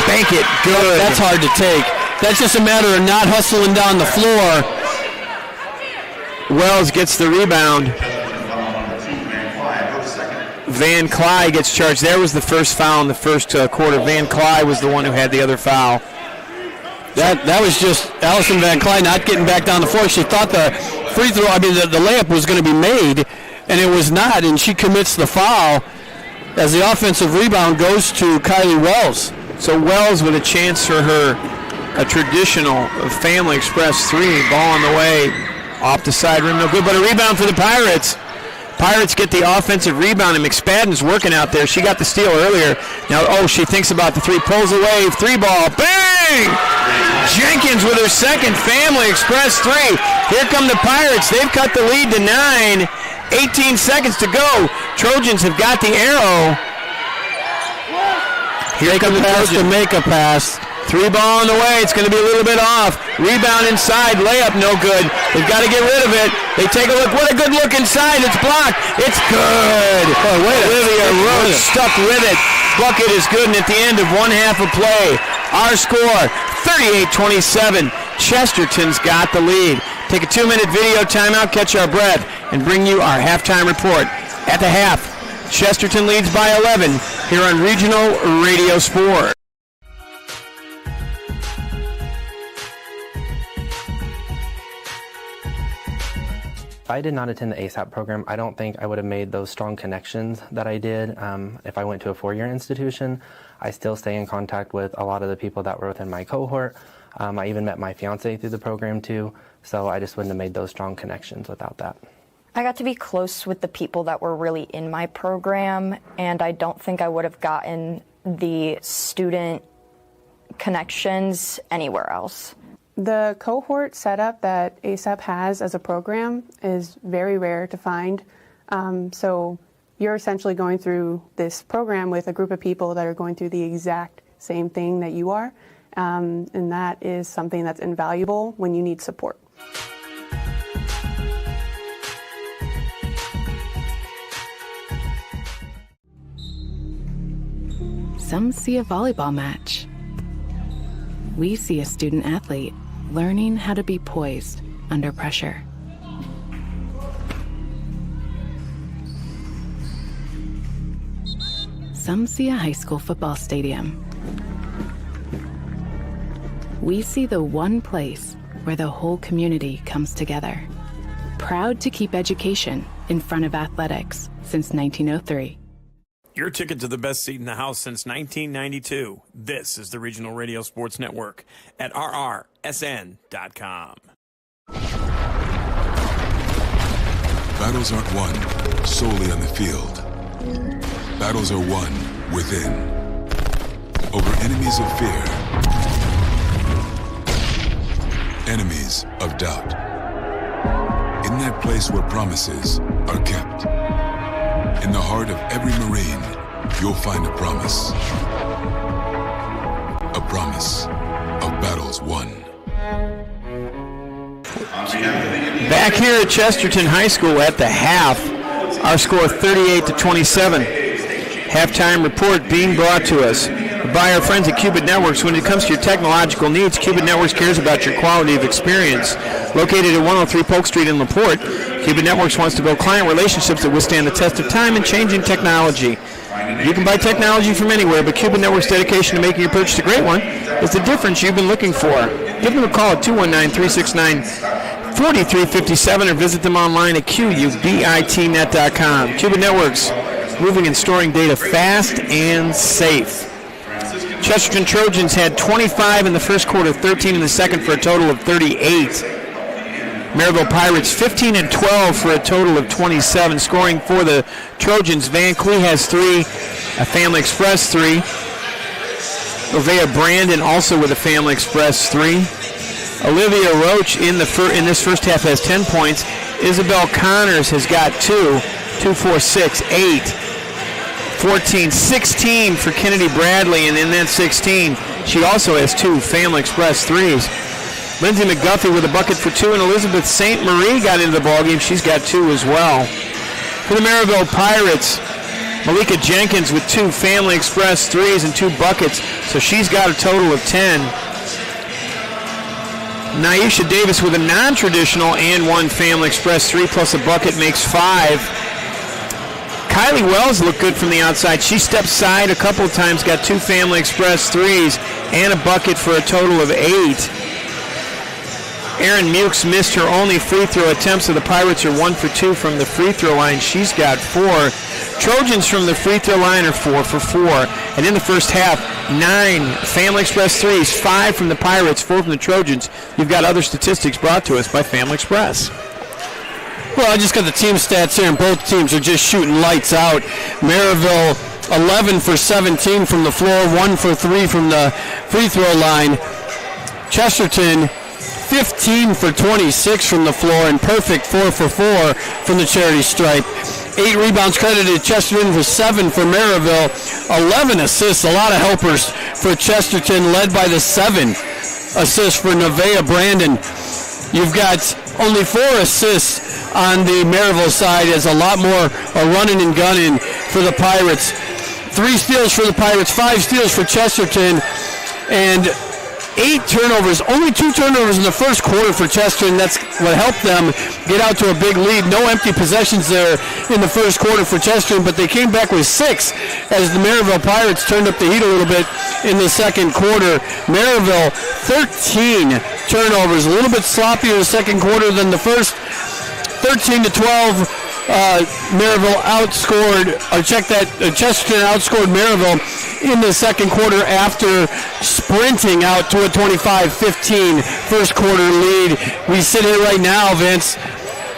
bank it, good. That's hard to take. That's just a matter of not hustling down the floor. Wells gets the rebound. Van Cly gets charged. There was the first foul in the first quarter. Van Cly was the one who had the other foul. That was just Allison Van Cly not getting back down the floor. She thought the free throw, the layup was going to be made, and it was not, and she commits the foul as the offensive rebound goes to Kylie Wells. So Wells with a chance for a traditional Family Express 3. Ball on the way. Off the side rim, no good, but a rebound for the Pirates. Pirates get the offensive rebound, and McSpadden's working out there. She got the steal earlier. Now, she thinks about the 3, pulls away, 3-ball, bang! Jenkins with her second Family Express 3. Here come the Pirates. They've cut the lead to 9. 18 seconds to go. Trojans have got the arrow. Here comes the pass to make a pass. 3 ball on the way. It's going to be a little bit off. Rebound inside. Layup no good. They've got to get rid of it. They take a look. What a good look inside. It's blocked. It's good. Olivia Roach stuck with it. Bucket is good, and at the end of one half of play, our score, 38-27. Chesterton's got the lead. Take a 2-minute video timeout, catch our breath, and bring you our halftime report. At the half, Chesterton leads by 11 here on Regional Radio Sport. If I did not attend the ASAP program, I don't think I would have made those strong connections that I did. If I went to a 4-year institution, I still stay in contact with a lot of the people that were within my cohort. I even met my fiance through the program too, so I just wouldn't have made those strong connections without that. I got to be close with the people that were really in my program, and I don't think I would have gotten the student connections anywhere else. The cohort setup that ASAP has as a program is very rare to find. So you're essentially going through this program with a group of people that are going through the exact same thing that you are. And that is something that's invaluable when you need support. Some see a volleyball match. We see a student athlete learning how to be poised under pressure. Some see a high school football stadium. We see the one place where the whole community comes together. Proud to keep education in front of athletics since 1903. Your ticket to the best seat in the house since 1992. This is the Regional Radio Sports Network at rrsn.com. Battles aren't won solely on the field. Battles are won within. Over enemies of fear. Enemies of doubt. In that place where promises are kept. In the heart of every Marine, you'll find a promise. A promise of battles won. Back here at Chesterton High School at the half, our score 38-27. Halftime report being brought to us by our friends at Cubit Networks. When it comes to your technological needs, Cubit Networks cares about your quality of experience. Located at 103 Polk Street in LaPorte, Cubit Networks wants to build client relationships that withstand the test of time and changing technology. You can buy technology from anywhere, but Cubit Networks' dedication to making your purchase a great one is the difference you've been looking for. Give them a call at 219-369-4357 or visit them online at qubitnet.com. Cubit Networks, moving and storing data fast and safe. Chesterton Trojans had 25 in the first quarter, 13 in the second for a total of 38. Merrillville Pirates 15 and 12 for a total of 27. Scoring for the Trojans, Van Clee has 3, a Family Express 3. Ovea Brandon also with a Family Express 3. Olivia Roach in this first half has 10 points. Isabel Connors has got 2, 4, 6, 8. 14, 16 for Kennedy Bradley, and in that 16, she also has 2 Family Express 3s. Lindsay McGuffey with a bucket for 2, and Elizabeth St. Marie got into the ballgame. She's got 2 as well. For the Merrillville Pirates, Malika Jenkins with 2 Family Express 3s and 2 buckets, so she's got a total of 10. Naisha Davis with a non-traditional and 1 Family Express 3 plus a bucket makes 5. Kylie Wells looked good from the outside. She stepped side a couple of times, got 2 Family Express 3s and a bucket for a total of 8. Erin Mukes missed her only free throw attempt, so the Pirates are 1 for 2 from the free throw line. She's got 4. Trojans from the free throw line are 4 for 4. And in the first half, 9 Family Express 3s, 5 from the Pirates, 4 from the Trojans. You've got other statistics brought to us by Family Express. Well, I just got the team stats here, and both teams are just shooting lights out. Merrillville 11 for 17 from the floor, 1 for 3 from the free throw line. Chesterton 15 for 26 from the floor, and perfect 4 for 4 from the charity stripe. 8 rebounds credited to Chesterton for 7 for Merrillville. 11 assists, a lot of helpers for Chesterton, led by the 7 assists for Nevaeh Brandon. You've got only 4 assists on the Merrillville side, as a lot more running and gunning for the Pirates. 3 steals for the Pirates, 5 steals for Chesterton, and 8 turnovers. Only 2 turnovers in the first quarter for Chesterton. That's what helped them get out to a big lead. No empty possessions there in the first quarter for Chesterton, but they came back with 6 as the Merrillville Pirates turned up the heat a little bit in the second quarter. Merrillville, 13 turnovers, a little bit sloppier in the second quarter than the first. 13-12. Merrillville Chesterton outscored Merrillville in the second quarter after sprinting out to a 25-15 first quarter lead. We sit here right now, Vince,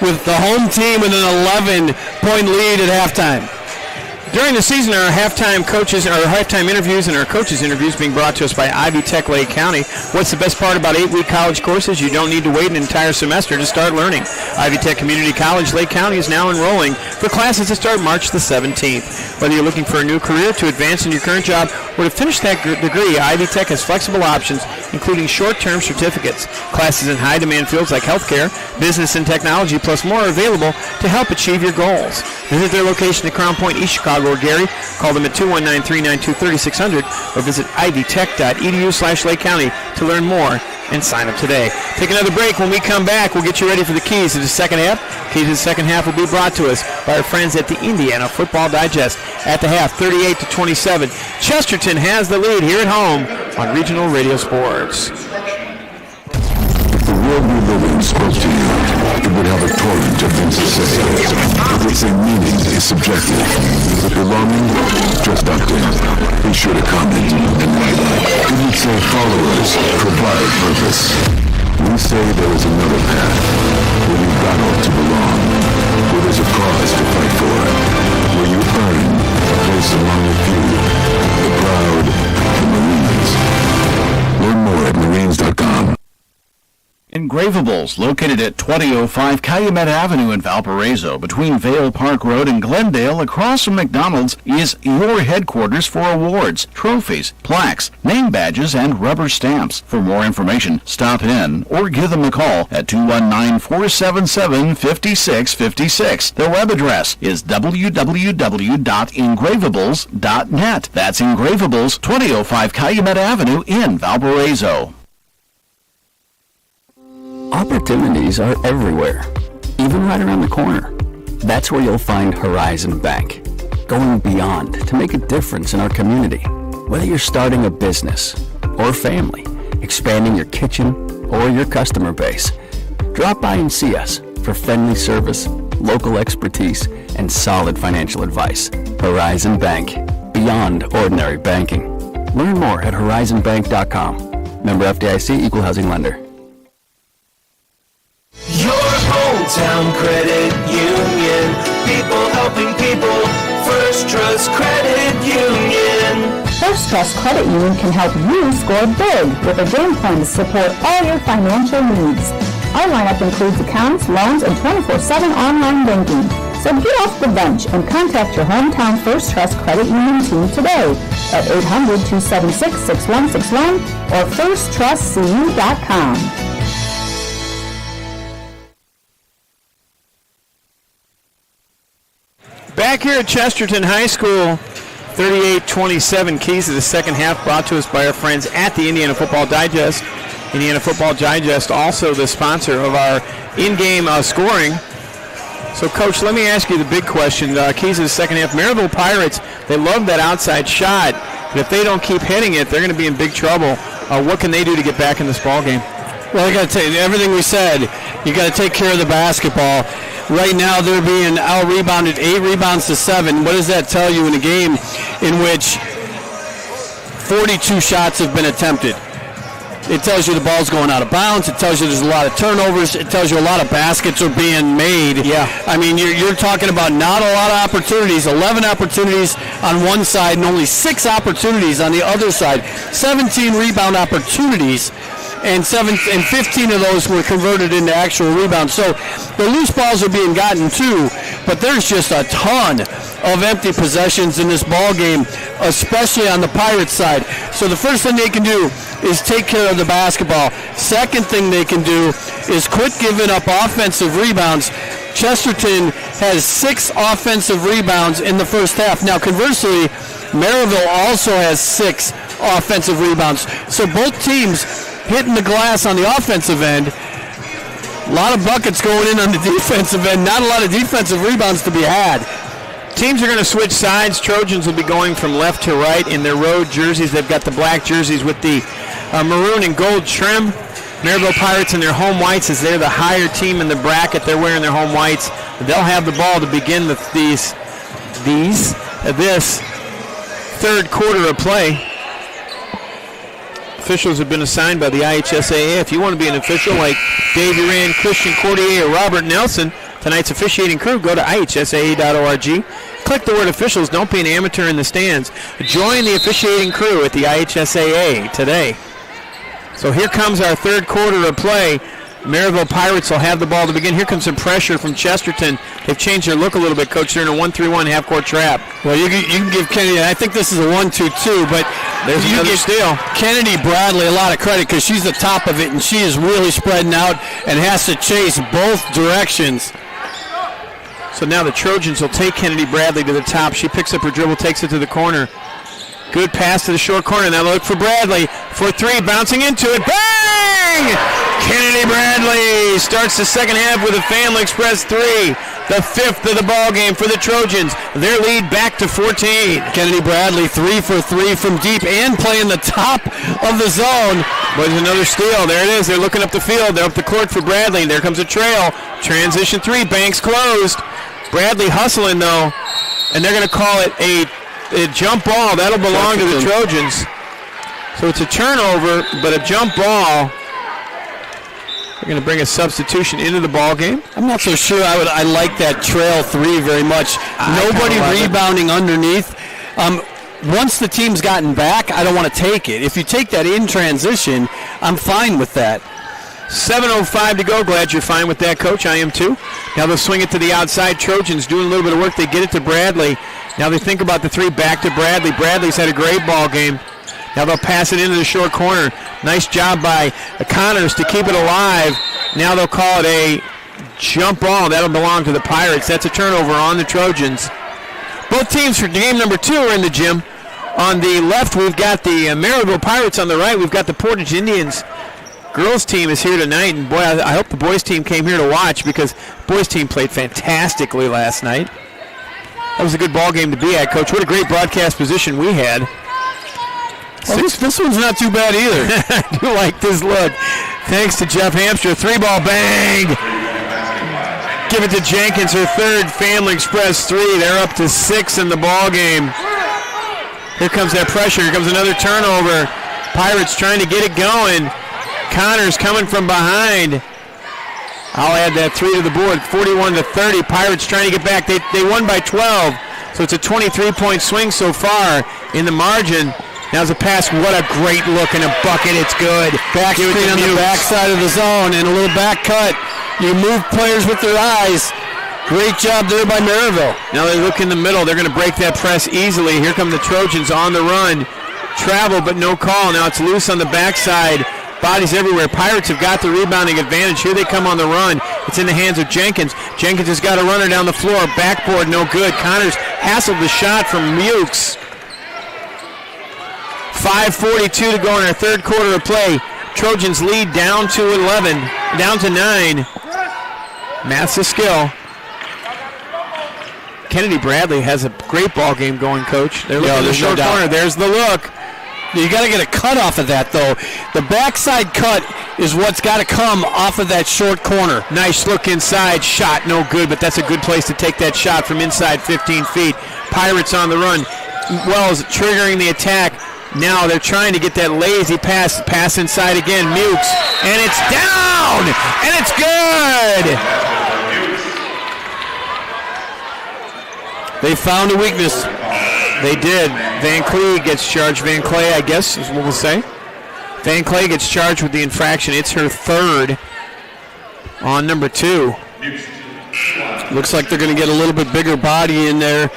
with the home team with an 11-point lead at halftime. During the season, our halftime interviews and our coaches' interviews being brought to us by Ivy Tech Lake County. What's the best part about 8-week college courses? You don't need to wait an entire semester to start learning. Ivy Tech Community College Lake County is now enrolling for classes that start March the 17th. Whether you're looking for a new career, to advance in your current job, or to finish that degree, Ivy Tech has flexible options, including short-term certificates. Classes in high-demand fields like healthcare, business, and technology, plus more are available to help achieve your goals. Visit their location at Crown Point, East Chicago, or Gary. Call them at 219-392-3600 or visit ivytech.edu/Lake County to learn more and sign up today. Take another break. When we come back, we'll get you ready for the keys to the second half. Keys to the second half will be brought to us by our friends at the Indiana Football Digest. At the half, 38-27. Chesterton has the lead here at home on Regional Radio Sports. The world we live in spoke to you. It would have a torrent of things to say. It would say meaning is subjective. But belonging, just opt in. Be sure to comment and write. It would say followers, provide purpose. We say there is another path, where you battle to belong, where there's a cause to fight for, where you earn a place among the few, the proud, the Marines. Learn more at Marines.com. Engravables, located at 2005 Calumet Avenue in Valparaiso, between Vale Park Road and Glendale, across from McDonald's, is your headquarters for awards, trophies, plaques, name badges, and rubber stamps. For more information, stop in or give them a call at 219-477-5656. Their web address is www.engravables.net. That's Engravables, 2005 Calumet Avenue in Valparaiso. Opportunities are everywhere, even right around the corner. That's where you'll find Horizon Bank, going beyond to make a difference in our community. Whether you're starting a business or family, expanding your kitchen or your customer base, drop by and see us for friendly service, local expertise, and solid financial advice. Horizon Bank, beyond ordinary banking. Learn more at horizonbank.com. Member FDIC, Equal Housing Lender. Your hometown credit union, people helping people, First Trust Credit Union. First Trust Credit Union can help you score big with a game plan to support all your financial needs. Our lineup includes accounts, loans, and 24/7 online banking. So get off the bench and contact your hometown First Trust Credit Union team today at 800-276-6161 or firsttrustcu.com. Back here at Chesterton High School, 38-27, keys to the second half brought to us by our friends at the Indiana Football Digest. Indiana Football Digest, also the sponsor of our in-game scoring. So, Coach, let me ask you the big question. Keys to the second half. Merrillville Pirates, they love that outside shot, but if they don't keep hitting it, they're going to be in big trouble. What can they do to get back in this ball game? Well, I got to tell you, everything we said, you got to take care of the basketball. Right now, they're being out-rebounded 8 rebounds to 7. What does that tell you in a game in which 42 shots have been attempted? It tells you the ball's going out of bounds. It tells you there's a lot of turnovers. It tells you a lot of baskets are being made. Yeah. I mean, you're talking about not a lot of opportunities. 11 opportunities on one side and only 6 opportunities on the other side. 17 rebound opportunities. And 15 of those were converted into actual rebounds. So the loose balls are being gotten too, but there's just a ton of empty possessions in this ball game, especially on the Pirates side. So the first thing they can do is take care of the basketball. Second thing they can do is quit giving up offensive rebounds. Chesterton has 6 offensive rebounds in the first half. Now, conversely, Merrillville also has 6 offensive rebounds. So both teams hitting the glass on the offensive end. A lot of buckets going in on the defensive end. Not a lot of defensive rebounds to be had. Teams are going to switch sides. Trojans will be going from left to right in their road jerseys. They've got the black jerseys with the maroon and gold trim. Merrillville Pirates in their home whites, as they're the higher team in the bracket. They're wearing their home whites. They'll have the ball to begin this third quarter of play. Officials have been assigned by the IHSAA. If you want to be an official like Dave Uran, Christian Cordier, or Robert Nelson, tonight's officiating crew, go to IHSAA.org. Click the word officials. Don't be an amateur in the stands. Join the officiating crew at the IHSAA today. So here comes our third quarter of play. Merrillville Pirates will have the ball to begin. Here comes some pressure from Chesterton. They've changed their look a little bit, Coach. They're in a 1-3-1 half-court trap. Well, you can give Kennedy, I think this is a 1-2-2, but there's you another give steal. Kennedy Bradley a lot of credit because she's the top of it, and she is really spreading out and has to chase both directions. So now the Trojans will take Kennedy Bradley to the top. She picks up her dribble, takes it to the corner. Good pass to the short corner. Now look for Bradley for 3, bouncing into it. Bang! Kennedy Bradley starts the second half with a Family Express 3, the 5th of the ball game for the Trojans. Their lead back to 14. Kennedy Bradley 3 for 3 from deep and playing the top of the zone. But there's another steal. There it is. They're looking up the field. They're up the court for Bradley. There comes a trail. Transition 3. Banks closed. Bradley hustling though, and they're going to call it a jump ball. That'll belong to the Trojans. So it's a turnover, but a jump ball. They're going to bring a substitution into the ball game. I'm not so sure I like that trail 3 very much. Nobody rebounding underneath. Once the team's gotten back, I don't want to take it. If you take that in transition, I'm fine with that. 7:05 to go. Glad you're fine with that, Coach. I am too. Now they'll swing it to the outside. Trojans doing a little bit of work. They get it to Bradley. Now they think about the 3 back to Bradley. Bradley's had a great ball game. Now they'll pass it into the short corner. Nice job by Connors to keep it alive. Now they'll call it a jump ball. That'll belong to the Pirates. That's a turnover on the Trojans. Both teams for game number 2 are in the gym. On the left, we've got the Merrillville Pirates. On the right, we've got the Portage Indians. Girls team is here tonight, and boy, I hope the boys team came here to watch because the boys team played fantastically last night. That was a good ball game to be at, Coach. What a great broadcast position we had. Well, this one's not too bad either. I do like this look. Thanks to Jeff Hamster. 3-ball bang. Give it to Jenkins, her 3rd Family Express 3. They're up to 6 in the ball game. Here comes that pressure. Here comes another turnover. Pirates trying to get it going. Connors coming from behind. I'll add that 3 to the board. 41-30. Pirates trying to get back. They won by 12. So it's a 23-point swing so far in the margin. Now's a pass. What a great look in a bucket. It's good. Back screen on the backside of the zone and a little back cut. You move players with their eyes. Great job there by Merrillville. Now they look in the middle. They're going to break that press easily. Here come the Trojans on the run. Travel, but no call. Now it's loose on the backside. Bodies everywhere. Pirates have got the rebounding advantage. Here they come on the run. It's in the hands of Jenkins. Jenkins has got a runner down the floor. Backboard, no good. Connors hassled the shot from Mukes. 5:42 to go in our third quarter of play. Trojans lead down to 11, down to 9. Math's a skill. Kennedy Bradley has a great ball game going, Coach. They're looking at the short corner. There's the look. You got to get a cut off of that, though. The backside cut is what's got to come off of that short corner. Nice look inside. Shot, no good, but that's a good place to take that shot from inside 15 feet. Pirates on the run. Wells triggering the attack. Now they're trying to get that lazy pass. Pass inside again. Mukes. And it's down! And it's good! They found a weakness. They did. Van Clee gets charged. Van Clay, I guess, is what we'll say. Van Clay gets charged with the infraction. It's her 3rd on number 2. Looks like they're going to get a little bit bigger body in there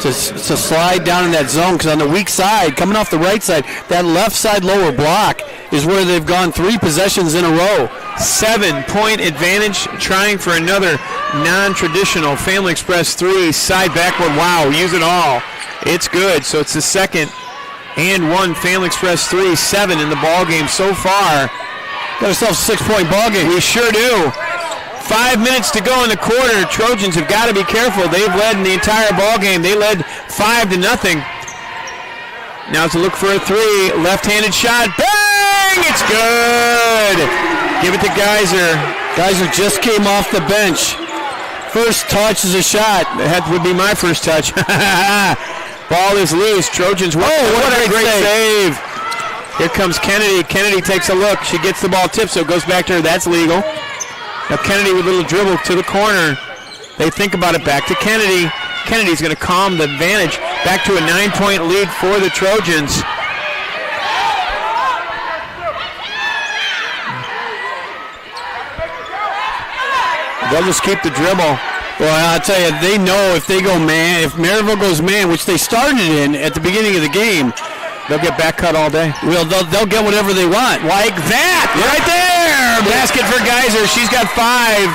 to slide down in that zone, because on the weak side, coming off the right side, that left side lower block is where they've gone 3 possessions in a row. 7-point advantage, trying for another non-traditional Family Express 3, side backward. Wow, use it all. It's good. So it's the second and 1 Family Express 3, 7 in the ball game so far. Got ourselves a 6-point ball game. We sure do. 5 minutes to go in the quarter. Trojans have got to be careful. They've led in the entire ball game. They led 5-0. Now it's a look for a 3. Left-handed shot. Bang! It's good. Give it to Geyser. Geyser just came off the bench. First touch is a shot. That would be my first touch. Ball is loose. Trojans. What a great save. Here comes Kennedy. Kennedy takes a look. She gets the ball tipped, so it goes back to her. That's legal. Now Kennedy with a little dribble to the corner. They think about it, back to Kennedy. Kennedy's going to calm the advantage. Back to a 9-point lead for the Trojans. They'll just keep the dribble. Well, I'll tell you, they know if they go man, if Merrillville goes man, which they started in at the beginning of the game, they'll get back cut all day. Well, they'll get whatever they want. Like that, right there. Basket for Geyser. She's got 5.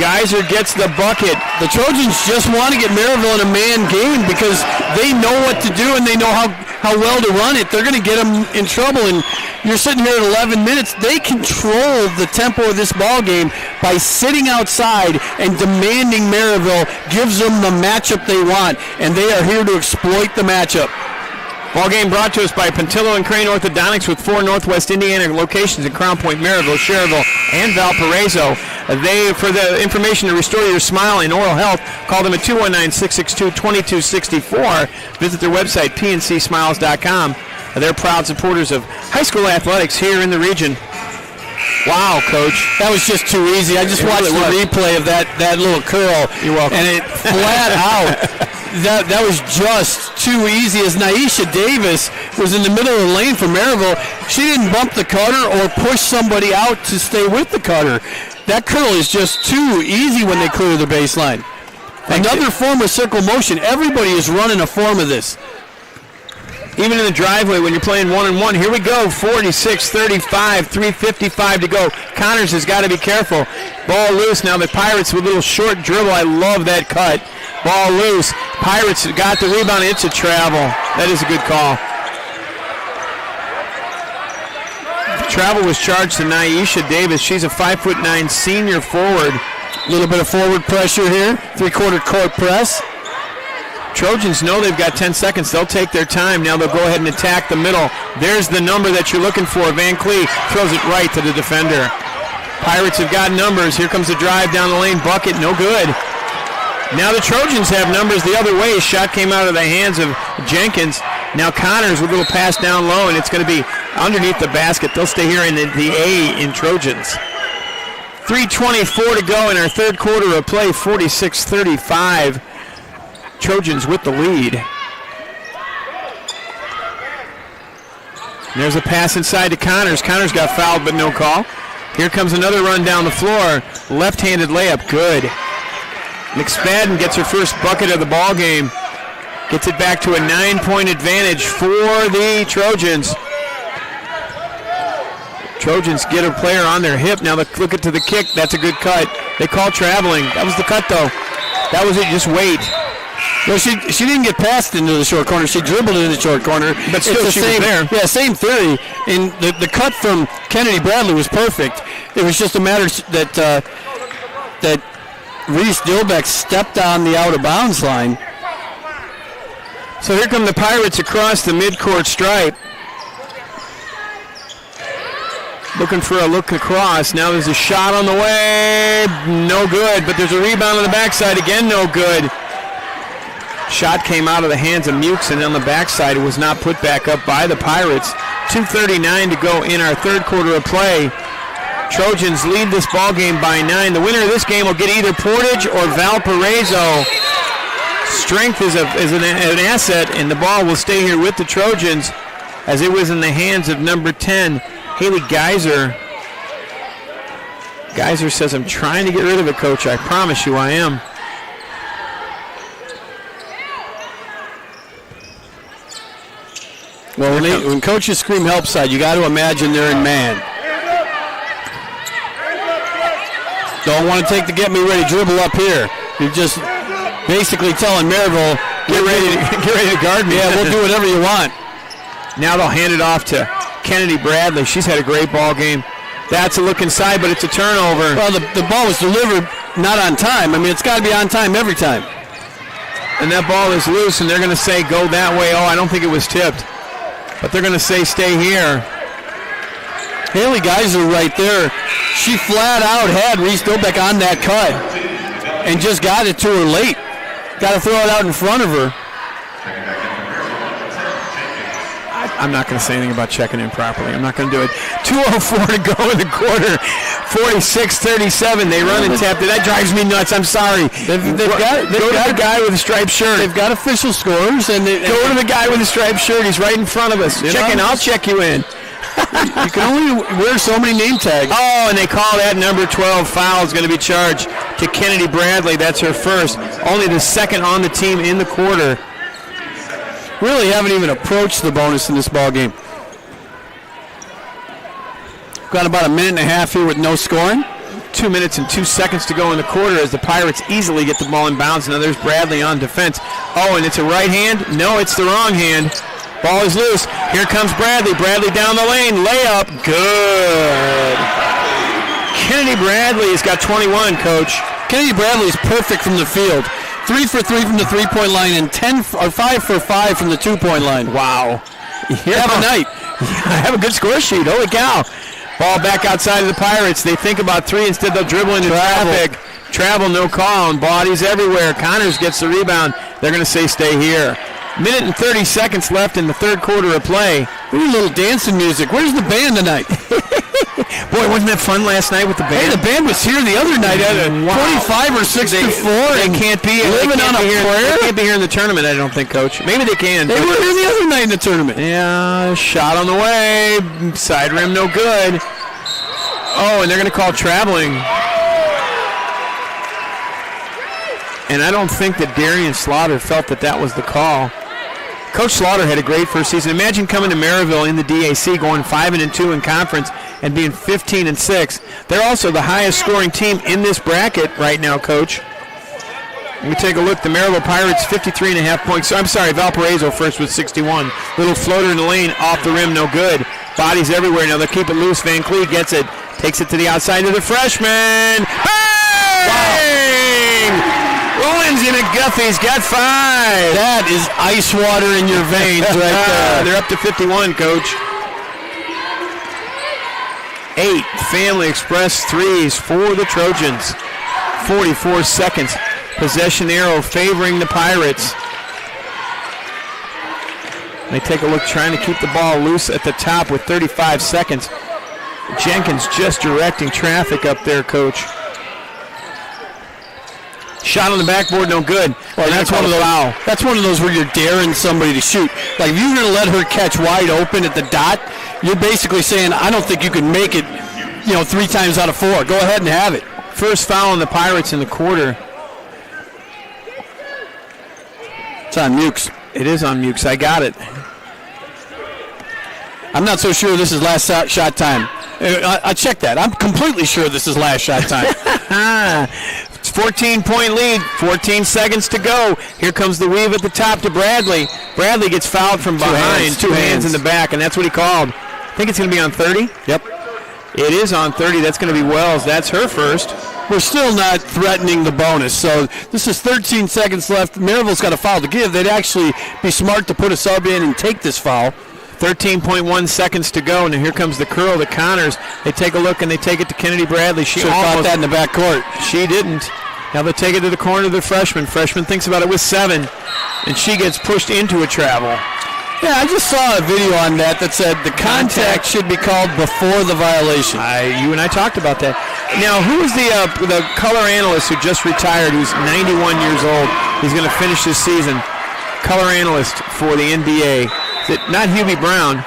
Geyser gets the bucket. The Trojans just want to get Merrillville in a man game because they know what to do and they know how well to run it. They're going to get them in trouble. And you're sitting here at 11 minutes. They control the tempo of this ball game by sitting outside and demanding Merrillville gives them the matchup they want. And they are here to exploit the matchup. Ball game brought to us by Pontillo and Crane Orthodontics with 4 Northwest Indiana locations in Crown Point, Merrillville, Cherville, and Valparaiso. For the information to restore your smile and oral health, call them at 219-662-2264. Visit their website, pncsmiles.com. They're proud supporters of high school athletics here in the region. Wow, Coach. That was just too easy. I just watched the replay of that little curl. You're welcome. And it flat out. That was just too easy, as Naisha Davis was in the middle of the lane for Merrillville. She didn't bump the cutter or push somebody out to stay with the cutter. That curl is just too easy when they clear the baseline. Another form of circle motion. Everybody is running a form of this. Even in the driveway when you're playing 1-on-1. Here we go, 46-35, 3:55 to go. Connors has got to be careful. Ball loose. Now the Pirates with a little short dribble. I love that cut. Ball loose. Pirates got the rebound. It's a travel. That is a good call. Travel was charged to Naisha Davis. She's a 5'9" senior forward. A little bit of forward pressure here. 3/4 court press. Trojans know they've got 10 seconds. They'll take their time. Now they'll go ahead and attack the middle. There's the number that you're looking for. Van Clee throws it right to the defender. Pirates have got numbers. Here comes the drive down the lane. Bucket, no good. Now the Trojans have numbers the other way. Shot came out of the hands of Jenkins. Now Connors with a little pass down low, and it's going to be underneath the basket. They'll stay here in the A in Trojans. 3:24 to go in our third quarter of play, 46-35. Trojans with the lead. There's a pass inside to Connors. Connors got fouled, but no call. Here comes another run down the floor. Left-handed layup, good. McSpadden gets her first bucket of the ball game. Gets it back to a 9-point advantage for the Trojans. Trojans get a player on their hip. Now look at to the kick. That's a good cut. They call traveling. That was the cut, though. That was it. Just wait. Well, she didn't get passed into the short corner. She dribbled into the short corner. But still, she was there. Yeah, same theory. And the cut from Kennedy Bradley was perfect. It was just a matter that Reese Dilbeck stepped on the out-of-bounds line. So here come the Pirates across the midcourt stripe. Looking for a look across. Now there's a shot on the way. No good. But there's a rebound on the backside. Again, no good. Shot came out of the hands of Mukes, and on the backside it was not put back up by the Pirates. 2:39 to go in our third quarter of play. Trojans lead this ball game by 9. The winner of this game will get either Portage or Valparaiso. Strength is an asset, and the ball will stay here with the Trojans as it was in the hands of number 10, Haley Geyser. Geyser says, I'm trying to get rid of it, Coach. I promise you I am. Well, when coaches scream help side, you got to imagine they're in man. Don't want to take the get me ready dribble up here. You're just basically telling Merrillville, get ready to guard me. Yeah, we'll do whatever you want. Now they'll hand it off to Kennedy Bradley. She's had a great ball game. That's a look inside, but it's a turnover. Well, the ball was delivered not on time. I mean, it's got to be on time every time. And that ball is loose, and they're going to say go that way. Oh, I don't think it was tipped. But they're going to say stay here. Haley Geyser right there. She flat out had Reese Dobek on that cut and just got it to her late. Got to throw it out in front of her. I'm not going to say anything about checking in properly. I'm not going to do it. 2:04 to go in the quarter. 46-37. They run and tap it. That drives me nuts. I'm sorry. They've got the guy with the striped shirt. They've got official scores. And go to the guy with the striped shirt. He's right in front of us. Check in. I'll check you in. You can only wear so many name tags. Oh, and they call that number 12 foul is going to be charged to Kennedy Bradley. That's her first. Only the second on the team in the quarter. Really haven't even approached the bonus in this ball game. Got about a minute and a half here with no scoring. 2 minutes and 2 seconds to go in the quarter as the Pirates easily get the ball in bounds. Now there's Bradley on defense. Oh, and it's a right hand? No, it's the wrong hand. Ball is loose. Here comes Bradley. Bradley down the lane. Layup. Good. Kennedy Bradley has got 21, Coach. Kennedy Bradley is perfect from the field. 3 for 3 from the three-point line and 5 for 5 from the two-point line. Wow. Have a night. I have a good score sheet. Holy cow. Ball back outside of the Pirates. They think about three. Instead, they'll dribble into traffic. Travel, no call, and bodies everywhere. Connors gets the rebound. They're going to say stay here. Minute and 30 seconds left in the third quarter of play. We need a little dancing music. Where's the band tonight? Boy, wasn't that fun last night with the band? Hey, the band was here the other night at 25 or 64. They can't be living on a prayer. They can't be here in the tournament, I don't think, Coach. Maybe they can. They were here the other night in the tournament. Yeah, shot on the way. Side rim, no good. Oh, and they're going to call traveling. And I don't think that Darian Slaughter felt that was the call. Coach Slaughter had a great first season. Imagine coming to Merrillville in the DAC, going 5-2 in conference, and being 15-6. They're also the highest scoring team in this bracket right now, Coach. Let me take a look. The Merrillville Pirates, 53.5 points. I'm sorry, Valparaiso first with 61. Little floater in the lane, off the rim, no good. Bodies everywhere. Now they'll keep it loose. Van Clee gets it, takes it to the outside to the freshman. Bang! Wow. Lindsay McGuffey's got 5. That is ice water in your veins right there. They're up to 51, Coach. 8 Family Express threes for the Trojans. 44 seconds. Possession arrow favoring the Pirates. They take a look trying to keep the ball loose at the top with 35 seconds. Jenkins just directing traffic up there, Coach. Shot on the backboard, no good. Well, that's one of those. Foul. That's one of those where you're daring somebody to shoot. Like if you're going to let her catch wide open at the dot, you're basically saying, I don't think you can make it, 3 times out of 4. Go ahead and have it. First foul on the Pirates in the quarter. It's on Mukes. It is on Mukes. I got it. I'm not so sure this is last shot time. I checked that. I'm completely sure this is last shot time. It's 14-point lead, 14 seconds to go. Here comes the weave at the top to Bradley. Bradley gets fouled from behind, two hands in the back, and that's what he called. I think it's going to be on 30. Yep. It is on 30. That's going to be Wells. That's her first. We're still not threatening the bonus, so this is 13 seconds left. Merrillville's got a foul to give. They'd actually be smart to put a sub in and take this foul. 13.1 seconds to go. Now here comes the curl to Connors. They take a look and they take it to Kennedy Bradley. She almost caught that in the back court. She didn't. Now they take it to the corner of the freshman. Freshman thinks about it with 7, and she gets pushed into a travel. Yeah, I just saw a video on that said the contact should be called before the violation. You and I talked about that. Now, who is the color analyst who just retired, who's 91 years old? He's going to finish this season. Color analyst for the NBA. Is it not Hubie Brown?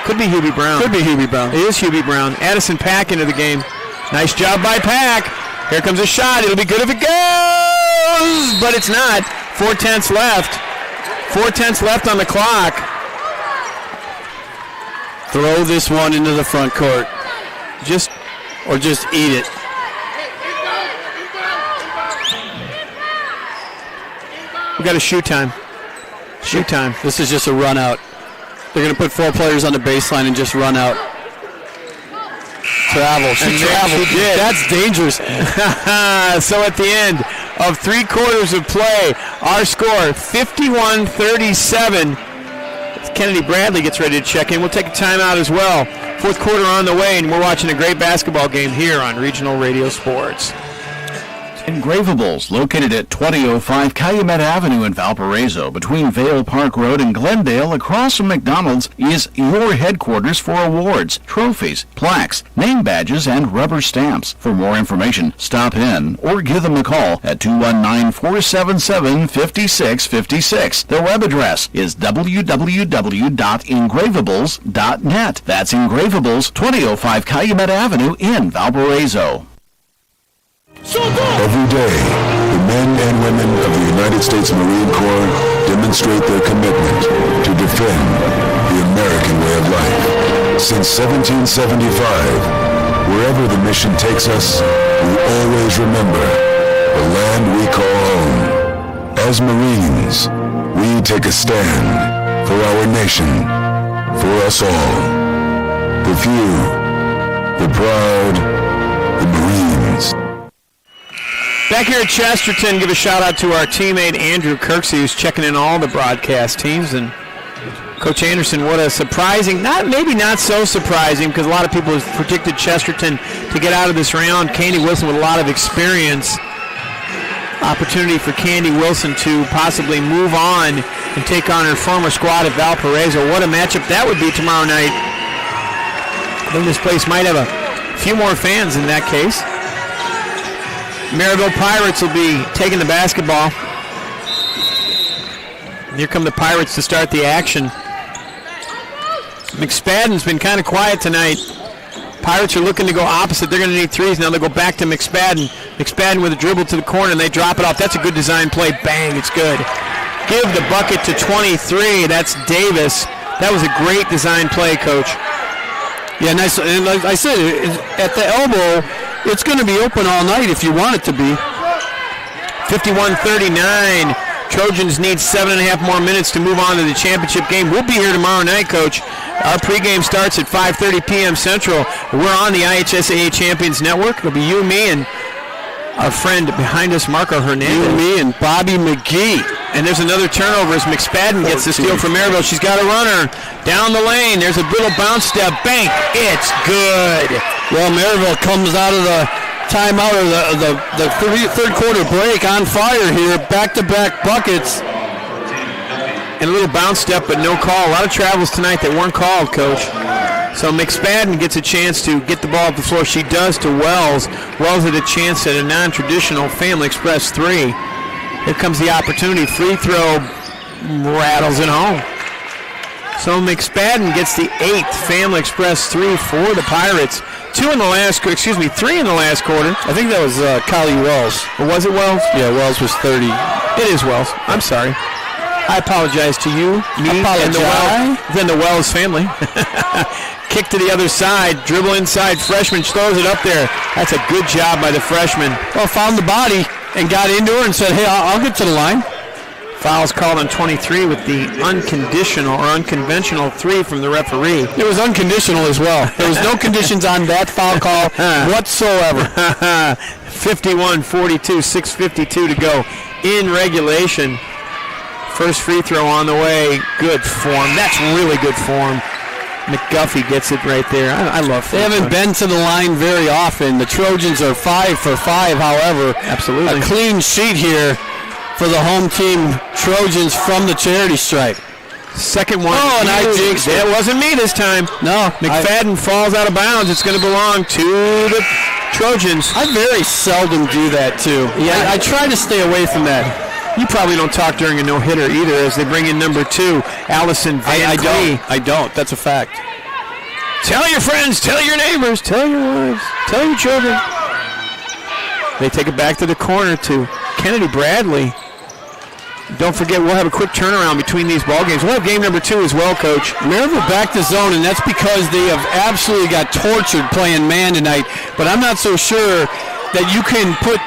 Could be Hubie Brown. Could be Hubie Brown. It is Hubie Brown. Addison Pack into the game. Nice job by Pack. Here comes a shot. It'll be good if it goes, but it's not. 4/10 left. 4/10 left on the clock. Throw this one into the front court. Just eat it. We got a shoot time. Shoot time. This is just a run out. They're going to put 4 players on the baseline and just run out. Travel. She traveled. She did. That's dangerous. So at the end of 3 quarters of play, our score 51-37. Kennedy Bradley gets ready to check in. We'll take a timeout as well. 4th quarter on the way, and we're watching a great basketball game here on Regional Radio Sports. Engravables, located at 2005 Calumet Avenue in Valparaiso, between Vale Park Road and Glendale, across from McDonald's, is your headquarters for awards, trophies, plaques, name badges, and rubber stamps. For more information, stop in or give them a call at 219-477-5656. Their web address is www.engravables.net. That's Engravables, 2005 Calumet Avenue in Valparaiso. Every day, the men and women of the United States Marine Corps demonstrate their commitment to defend the American way of life. Since 1775, wherever the mission takes us, we always remember the land we call home. As Marines, we take a stand for our nation, for us all. The few, the proud, the Marines. Back here at Chesterton, give a shout out to our teammate Andrew Kirksey, who's checking in all the broadcast teams. And Coach Anderson, what a surprising, maybe not so surprising, because a lot of people have predicted Chesterton to get out of this round. Candy Wilson with a lot of experience. Opportunity for Candy Wilson to possibly move on and take on her former squad at Valparaiso. What a matchup that would be tomorrow night. I think this place might have a few more fans in that case. Merrillville Pirates will be taking the basketball. Here come the Pirates to start the action. McSpadden's been kind of quiet tonight. Pirates are looking to go opposite. They're going to need threes. Now they'll go back to McSpadden. McSpadden with a dribble to the corner, and they drop it off. That's a good design play. Bang, it's good. Give the bucket to 23. That's Davis. That was a great design play, Coach. Yeah, nice. And like I said, at the elbow, it's going to be open all night if you want it to be. 51-39. Trojans need 7.5 more minutes to move on to the championship game. We'll be here tomorrow night, Coach. Our pregame starts at 5:30 p.m. Central. We're on the IHSAA Champions Network. It'll be you, me, and our friend behind us, Marco Hernandez. You, me, and Bobby McGee. And there's another turnover as McSpadden gets the steal from Merrillville. She's got a runner down the lane. There's a little bounce step. Bank. It's good. Well, Merrillville comes out of the timeout or the third quarter break on fire here. Back-to-back buckets. And a little bounce step, but no call. A lot of travels tonight that weren't called, Coach. So McSpadden gets a chance to get the ball up the floor. She does to Wells. Wells had a chance at a non-traditional Family Express 3. Here comes the opportunity. Free throw rattles it home. So McSpadden gets the 8th Family Express 3 for the Pirates. 3 in the last quarter. I think that was Kylie Wells. Or was it Wells? Yeah, Wells was 30. It is Wells. I'm sorry. I apologize to you, me, and the Wells family. Kick to the other side, dribble inside, freshman throws it up there. That's a good job by the freshman. Well, found the body and got into her and said, hey, I'll get to the line. Foul's called on 23 with the unconventional 3 from the referee. It was unconditional as well. There was no conditions on that foul call whatsoever. 51-42, 6:52 to go in regulation. First free throw on the way. Good form. That's really good form. McGuffey gets it right there. I love that. They haven't been to the line very often. The Trojans are 5 for 5, however. Absolutely. A clean sheet here for the home team Trojans from the charity stripe. Second one. Oh, and I jinxed it. That wasn't me this time. No. McFadden falls out of bounds. It's going to belong to the Trojans. I very seldom do that, too. Yeah, I try to stay away from that. You probably don't talk during a no-hitter either as they bring in number 2, Allison Van Clee. I don't. That's a fact. Tell your friends, tell your neighbors, tell your wives, tell your children. They take it back to the corner to Kennedy Bradley. Don't forget, we'll have a quick turnaround between these ball games. We'll have game number 2 as well, Coach. Merrillville back to zone, and that's because they have absolutely got tortured playing man tonight. But I'm not so sure that you can put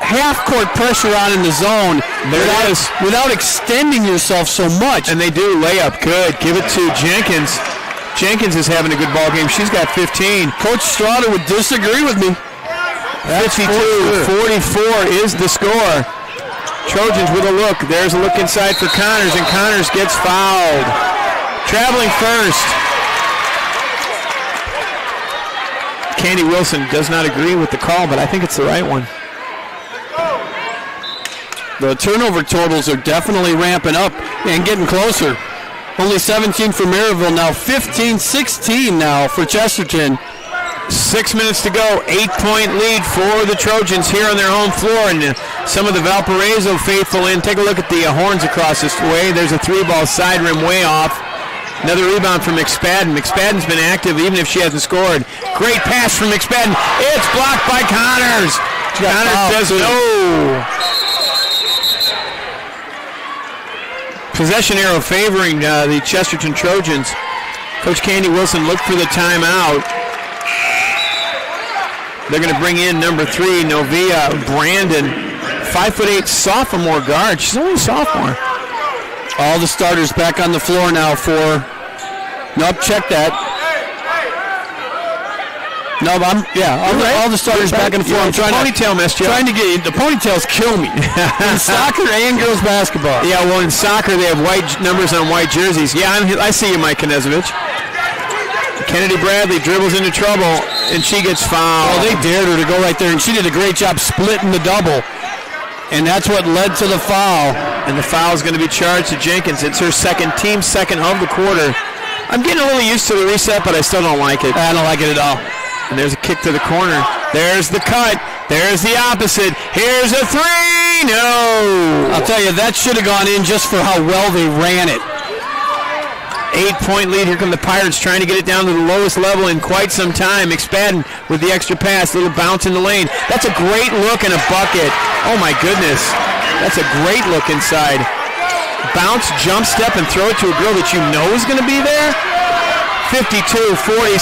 half-court pressure on in the zone without extending yourself so much. And they do. Layup, good. Give it to Jenkins. Jenkins is having a good ball game. She's got 15. Coach Strada would disagree with me. 52-44 is the score. Trojans with a look. There's a look inside for Connors, and Connors gets fouled. Traveling first. Candy Wilson does not agree with the call, but I think it's the right one. The turnover totals are definitely ramping up and getting closer. Only 17 for Merrillville now, 15-16 now for Chesterton. 6 minutes to go, 8-point lead for the Trojans here on their home floor, and some of the Valparaiso faithful in. Take a look at the horns across this way. There's a 3-ball side rim way off. Another rebound from McSpadden. McSpadden's been active even if she hasn't scored. Great pass from McSpadden. It's blocked by Connors. Connors says no. Possession arrow favoring the Chesterton Trojans. Coach Candy Wilson looked for the timeout. They're going to bring in number 3, Novia Brandon, 5'8" sophomore guard. She's only a sophomore. All the starters back on the floor now for. Nope, check that. No, all the starters back on the floor. I'm trying ponytail messed you up. Trying to get the ponytails kill me in soccer and girls basketball. Yeah, well, in soccer they have white numbers on white jerseys. Yeah, I see you, Mike Knezovich. Kennedy Bradley dribbles into trouble, and she gets fouled. Oh, they dared her to go right there, and she did a great job splitting the double. And that's what led to the foul. And the foul is going to be charged to Jenkins. It's her team second of the quarter. I'm getting a little used to the reset, but I still don't like it. I don't like it at all. And there's a kick to the corner. There's the cut. There's the opposite. Here's a 3. No. I'll tell you, that should have gone in just for how well they ran it. 8-point lead. Here come the Pirates trying to get it down to the lowest level in quite some time. McSpadden with the extra pass. Little bounce in the lane. That's a great look and a bucket. Oh, my goodness. That's a great look inside. Bounce, jump step, and throw it to a girl that you know is going to be there. 52-46.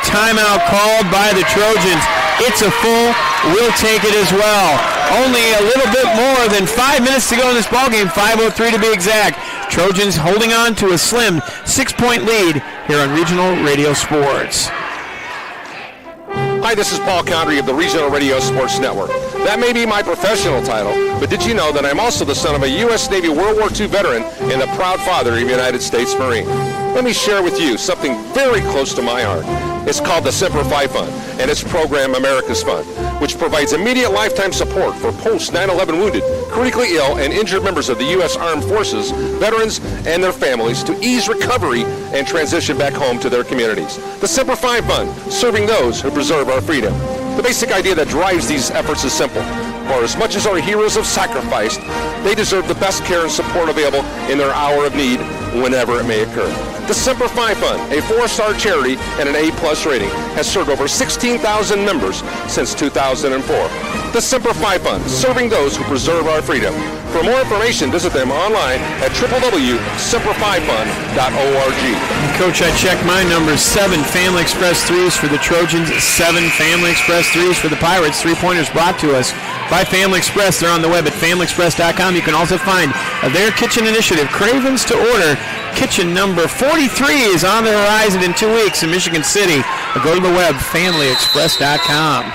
Timeout called by the Trojans. It's a full. We'll take it as well. Only a little bit more than 5 minutes to go in this ballgame. 5:03 to be exact. Trojans holding on to a slim 6-point lead here on Regional Radio Sports. Hi, this is Paul Condry of the Regional Radio Sports Network. That may be my professional title, but did you know that I'm also the son of a U.S. Navy World War II veteran and the proud father of a United States Marine? Let me share with you something very close to my heart. It's called the Semper Fi Fund, and its program America's Fund, which provides immediate lifetime support for post-9/11 wounded, critically ill, and injured members of the U.S. Armed Forces, veterans, and their families to ease recovery and transition back home to their communities. The Semper Fi Fund, serving those who preserve our freedom. The basic idea that drives these efforts is simple. For as much as our heroes have sacrificed, they deserve the best care and support available in their hour of need, whenever it may occur. The Semper Fi Fund, a 4-star charity and an A+ rating, has served over 16,000 members since 2004. The Semper Fi Fund, serving those who preserve our freedom. For more information, visit them online at www.semperfifund.org. Coach, I checked my numbers. 7 Family Express threes for the Trojans, 7 Family Express threes for the Pirates. 3-pointers brought to us by Family Express. They're on the web at familyexpress.com. You can also find their kitchen initiative, Cravens to Order. Kitchen number 43 is on the horizon in 2 weeks in Michigan City. Go to the web, familyexpress.com.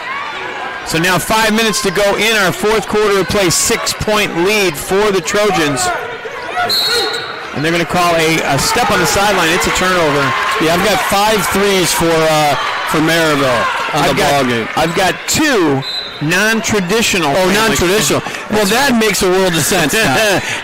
So now 5 minutes to go in our fourth quarter of play. 6-point lead for the Trojans. And they're going to call a step on the sideline. It's a turnover. Yeah, I've got 5 threes for Merrillville on the ball game. I've got 2 non-traditional. Oh, non-traditional. Well, that makes a world of sense now.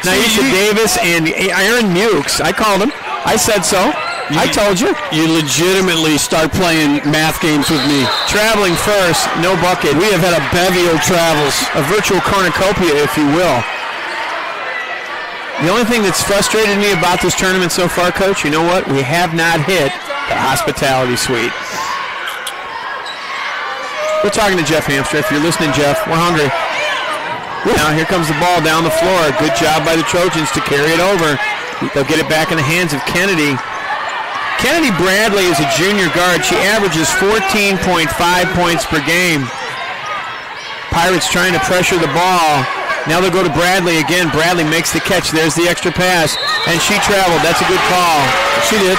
Naisha Davis and Aaron Mukes. I called him. I said so. I told you. You legitimately start playing math games with me. Traveling first, no bucket. We have had a bevy of travels. A virtual cornucopia, if you will. The only thing that's frustrated me about this tournament so far, Coach, you know what? We have not hit the hospitality suite. We're talking to Jeff Hamster. If you're listening, Jeff, we're hungry. Now here comes the ball down the floor. Good job by the Trojans to carry it over. They'll get it back in the hands of Kennedy. Kennedy Bradley is a junior guard. She averages 14.5 points per game. Pirates trying to pressure the ball. Now they'll go to Bradley again. Bradley makes the catch. There's the extra pass. And she traveled. That's a good call. She did.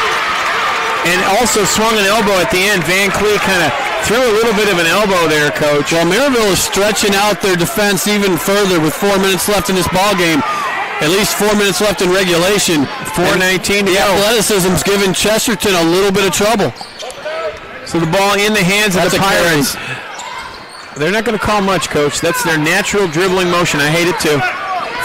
And also swung an elbow at the end. Van Clee kind of threw a little bit of an elbow there, Coach. Well, Merrillville is stretching out their defense even further with 4 minutes left in this ball game. At least 4 minutes left in regulation. 4:19 to the go. Athleticism's giving Chesterton a little bit of trouble. So the ball in the hands of the Pirates. They're not going to call much, Coach. That's their natural dribbling motion. I hate it too.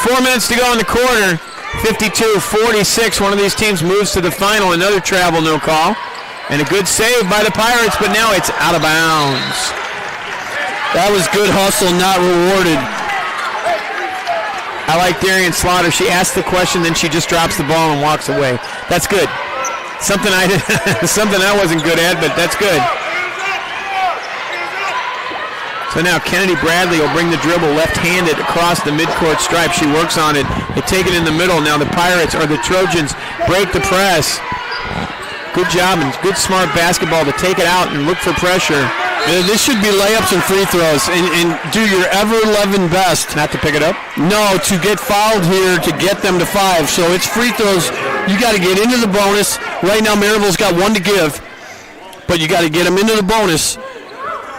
4 minutes to go in the quarter. 52-46. One of these teams moves to the final. Another travel, no call. And a good save by the Pirates, but now it's out of bounds. That was good hustle, not rewarded. I like Darian Slaughter. She asks the question, then she just drops the ball and walks away. That's good. Something I wasn't good at, but that's good. So now Kennedy Bradley will bring the dribble left-handed across the midcourt stripe. She works on it. They take it in the middle. Now the Pirates, or the Trojans, break the press. Good job and good smart basketball to take it out and look for pressure. This should be layups and free throws, and do your ever-loving best. Not to pick it up? No, to get fouled here to get them to 5. So it's free throws. You got to get into the bonus. Right now, Merrillville's got 1 to give, but you got to get them into the bonus,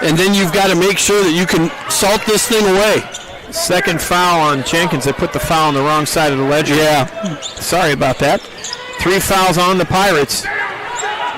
and then you've got to make sure that you can salt this thing away. Second foul on Jenkins. They put the foul on the wrong side of the ledger. Yeah. Sorry about that. 3 fouls on the Pirates.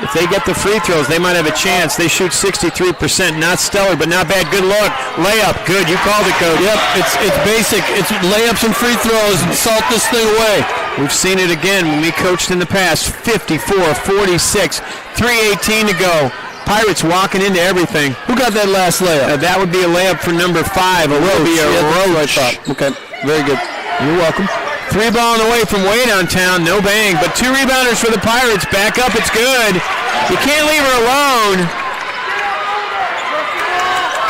If they get the free throws, they might have a chance. They shoot 63%. Not stellar, but not bad. Good look. Layup. Good. You called it, Coach. Yep. It's basic. It's layups and free throws and salt this thing away. We've seen it again when we coached in the past. 54-46. 3:18 to go. Pirates walking into everything. Who got that last layup? That would be a layup for number 5. Olivia Roach. Okay. Very good. You're welcome. 3 ball on the way from way downtown, no bang, but 2 rebounders for the Pirates. Back up, it's good. You can't leave her alone.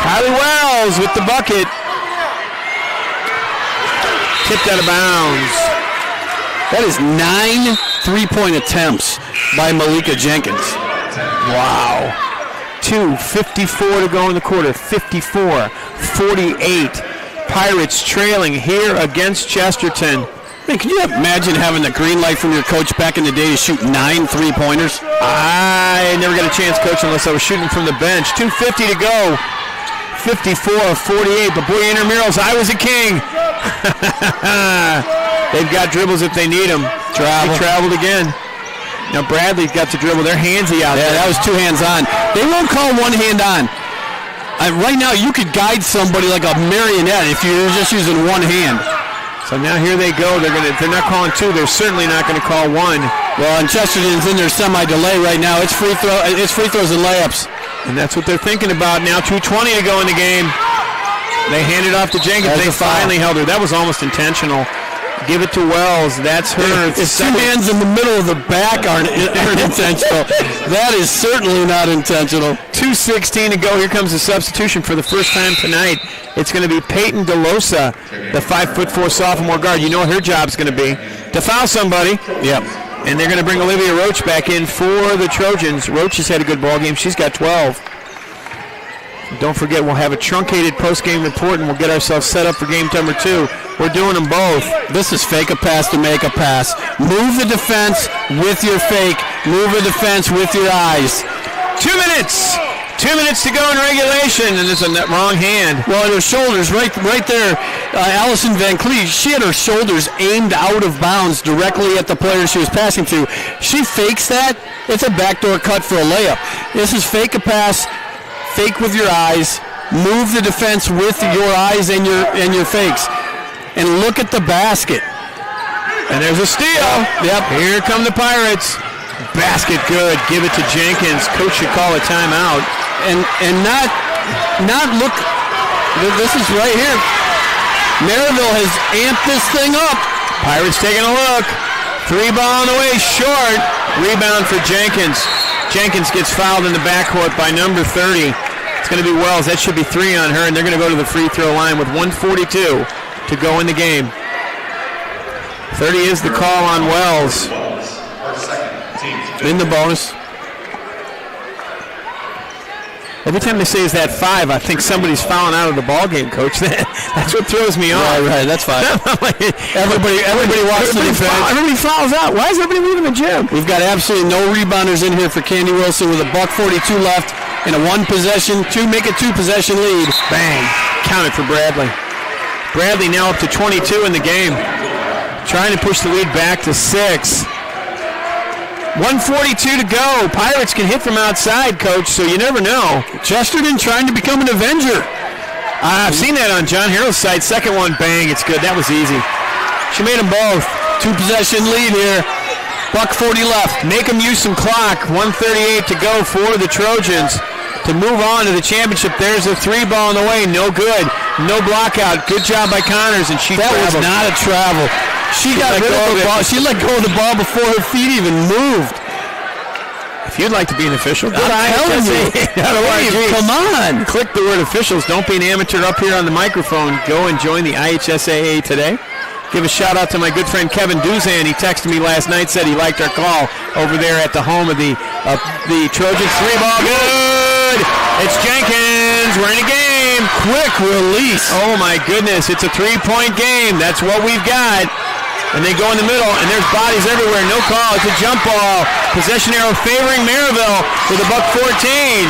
Kylie Wells with the bucket. Tipped out of bounds. That is 9 3-point attempts by Malika Jenkins. Wow. 2:54 to go in the quarter. 54-48. Pirates trailing here against Chesterton. Man, can you imagine having the green light from your coach back in the day to shoot 9 3-pointers? I never got a chance, Coach, unless I was shooting from the bench. 2:50 to go. 54-48. But boy, intramurals, I was a king. They've got dribbles if they need them. He traveled again. Now Bradley's got to dribble. They're handsy out there. Yeah, that was 2 hands on. They won't call 1 hand on. Right now, you could guide somebody like a marionette if you're just using 1 hand. So now here they go. They're not calling 2. They're certainly not going to call 1. Well, and Chesterton's in their semi-delay right now. It's free throws and layups. And that's what they're thinking about now. 2:20 to go in the game. They hand it off to Jenkins. They finally held her. That was almost intentional. Give it to Wells. That's her. If 2 hands in the middle of the back aren't intentional, that is certainly not intentional. 2:16 to go. Here comes the substitution for the first time tonight. It's going to be Peyton DeLosa, the 5'4" sophomore guard. You know what her job's going to be? To foul somebody. Yep. And they're going to bring Olivia Roach back in for the Trojans. Roach has had a good ball game. She's got 12. Don't forget, we'll have a truncated post-game report, and we'll get ourselves set up for game number 2. We're doing them both. This is fake a pass to make a pass. Move the defense with your fake. Move the defense with your eyes. 2 minutes. 2 minutes to go in regulation, and it's a wrong hand. Well, her shoulders, right there, Allison Van Clee, she had her shoulders aimed out of bounds directly at the player she was passing to. She fakes that. It's a backdoor cut for a layup. This is fake a pass. Fake with your eyes, move the defense with your eyes and your fakes, and look at the basket. And there's a steal. Yep. Here come the Pirates. Basket good. Give it to Jenkins. Coach should call a timeout. And not look. This is right here. Merrillville has amped this thing up. Pirates taking a look. 3 ball on the way, short. Rebound for Jenkins. Jenkins gets fouled in the backcourt by number 30. It's going to be Wells. That should be 3 on her, and they're going to go to the free throw line with 1:42 to go in the game. 30 is the call on Wells. In the bonus. Every time they say is that 5, I think somebody's fouling out of the ball game, Coach. That's what throws me off. Right, that's fine. everybody walks to the bench. Everybody fouls out. Why is everybody leaving the gym? We've got absolutely no rebounders in here for Candy Wilson with a $1:42 left and a make it 2-possession lead. Bang. Counted for Bradley. Bradley now up to 22 in the game. Trying to push the lead back to 6. 1:42 to go. Pirates can hit from outside, Coach, so you never know. Chesterton trying to become an Avenger. I've seen that on John Harrell's side. Second one, bang, it's good. That was easy. She made them both. 2-possession lead here. $1:40 left. Make them use some clock. 1:38 to go for the Trojans to move on to the championship. There's a 3 ball in the way. No good. No block out. Good job by Connors, and she That was not a travel. She got rid of the ball. She let go of the ball before her feet even moved. If you'd like to be an official, I'm telling you. Come on. Click the word officials. Don't be an amateur up here on the microphone. Go and join the IHSAA today. Give a shout out to my good friend Kevin Duzan. He texted me last night, said he liked our call over there at the home of the Trojans. 3 ball, good. It's Jenkins. We're in a game. Quick release. Oh my goodness. It's a 3-point game. That's what we've got. And they go in the middle, and there's bodies everywhere. No call. It's a jump ball. Possession arrow favoring Merrillville with a $1:14.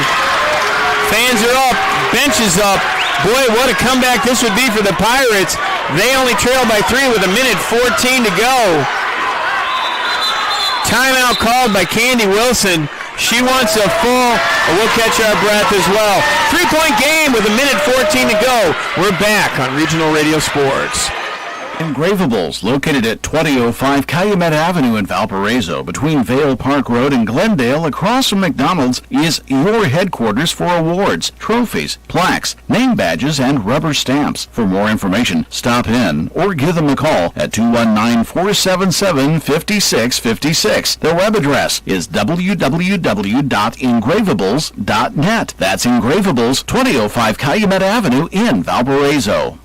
Fans are up. Bench is up. Boy, what a comeback this would be for the Pirates. They only trail by 3 with 1:14 to go. Timeout called by Candy Wilson. She wants a full, but we'll catch our breath as well. 3-point game with 1:14 to go. We're back on Regional Radio Sports. Engravables, located at 2005 Calumet Avenue in Valparaiso, between Vale Park Road and Glendale, across from McDonald's, is your headquarters for awards, trophies, plaques, name badges, and rubber stamps. For more information, stop in or give them a call at 219-477-5656. Their web address is www.engravables.net. That's Engravables, 2005 Calumet Avenue in Valparaiso.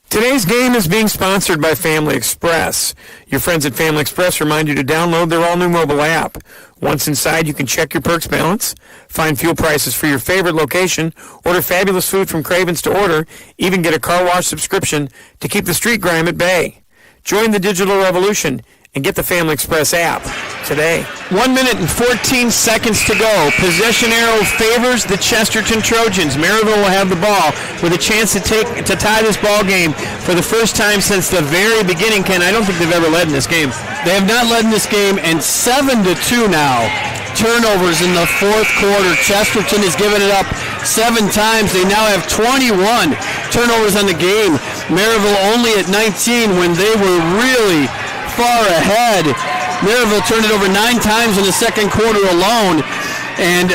Today's game is being sponsored by Family Express. Your friends at Family Express remind you to download their all-new mobile app. Once inside, you can check your perks balance, find fuel prices for your favorite location, order fabulous food from Craven's to order, even get a car wash subscription to keep the street grime at bay. Join the digital revolution and get the Family Express app today. 1 minute and 14 seconds to go. Possession arrow favors the Chesterton Trojans. Merrillville will have the ball with a chance to tie this ball game for the first time since the very beginning. Ken, I don't think they've ever led in this game. They have not led in this game, and 7-2 now. Turnovers in the fourth quarter. Chesterton has given it up 7 times. They now have 21 turnovers on the game. Merrillville only at 19 when they were really far ahead. Merrillville turned it over 9 times in the second quarter alone. And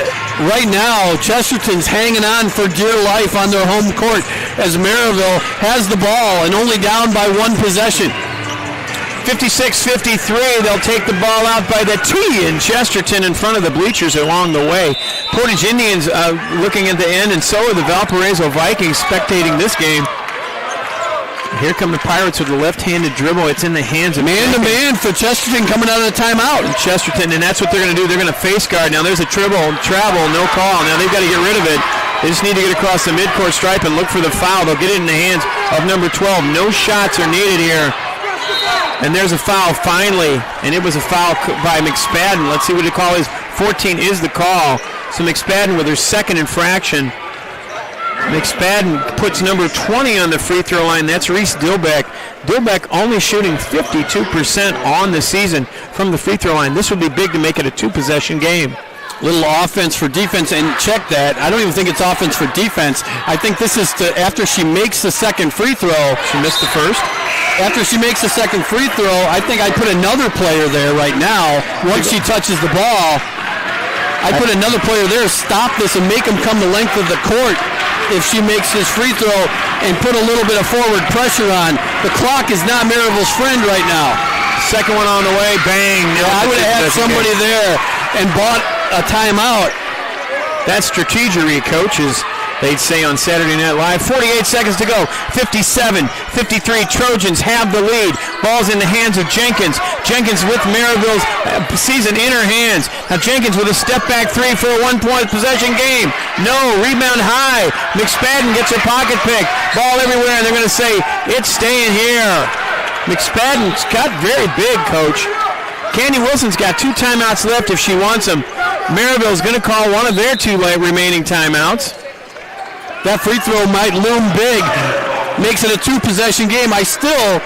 right now, Chesterton's hanging on for dear life on their home court as Merrillville has the ball and only down by 1 possession. 56-53, they'll take the ball out by the tee, and Chesterton in front of the bleachers along the way. Portage Indians looking at the end, and so are the Valparaiso Vikings spectating this game. Here come the Pirates with a left-handed dribble. It's in the hands of man-to-man for Chesterton coming out of the timeout. And Chesterton, and that's what they're going to do. They're going to face guard. Now there's a travel, no call. Now they've got to get rid of it. They just need to get across the midcourt stripe and look for the foul. They'll get it in the hands of number 12. No shots are needed here. And there's a foul finally, and it was a foul by McSpadden. Let's see what the call is. 14 is the call. So McSpadden with her second infraction. McSpadden puts number 20 on the free throw line. That's Reese Dilbeck. Dilbeck only shooting 52% on the season from the free throw line. This would be big to make it a 2-possession game. Little offense for defense, and check that. I don't even think it's offense for defense. I think this is after she makes the second free throw. She missed the first. After she makes the second free throw, I think I'd put another player there right now once she touches the ball. I'd put another player there, stop this, and make him come the length of the court if she makes this free throw and put a little bit of forward pressure on. The clock is not Merrillville's friend right now. Second one on the way, bang. I would have had somebody there and bought a timeout. That's strategery, coaches. They'd say on Saturday Night Live. 48 seconds to go. 57-53. Trojans have the lead. Ball's in the hands of Jenkins. Jenkins with Merrillville's season in her hands. Now Jenkins with a step-back three for a one-point possession game. No. Rebound high. McSpadden gets her pocket pick. Ball everywhere, and they're going to say, it's staying here. McSpadden's got very big, Coach. Candy Wilson's got 2 timeouts left if she wants them. Merrillville's going to call one of their 2 remaining timeouts. That free throw might loom big. Makes it a 2-possession game. I still,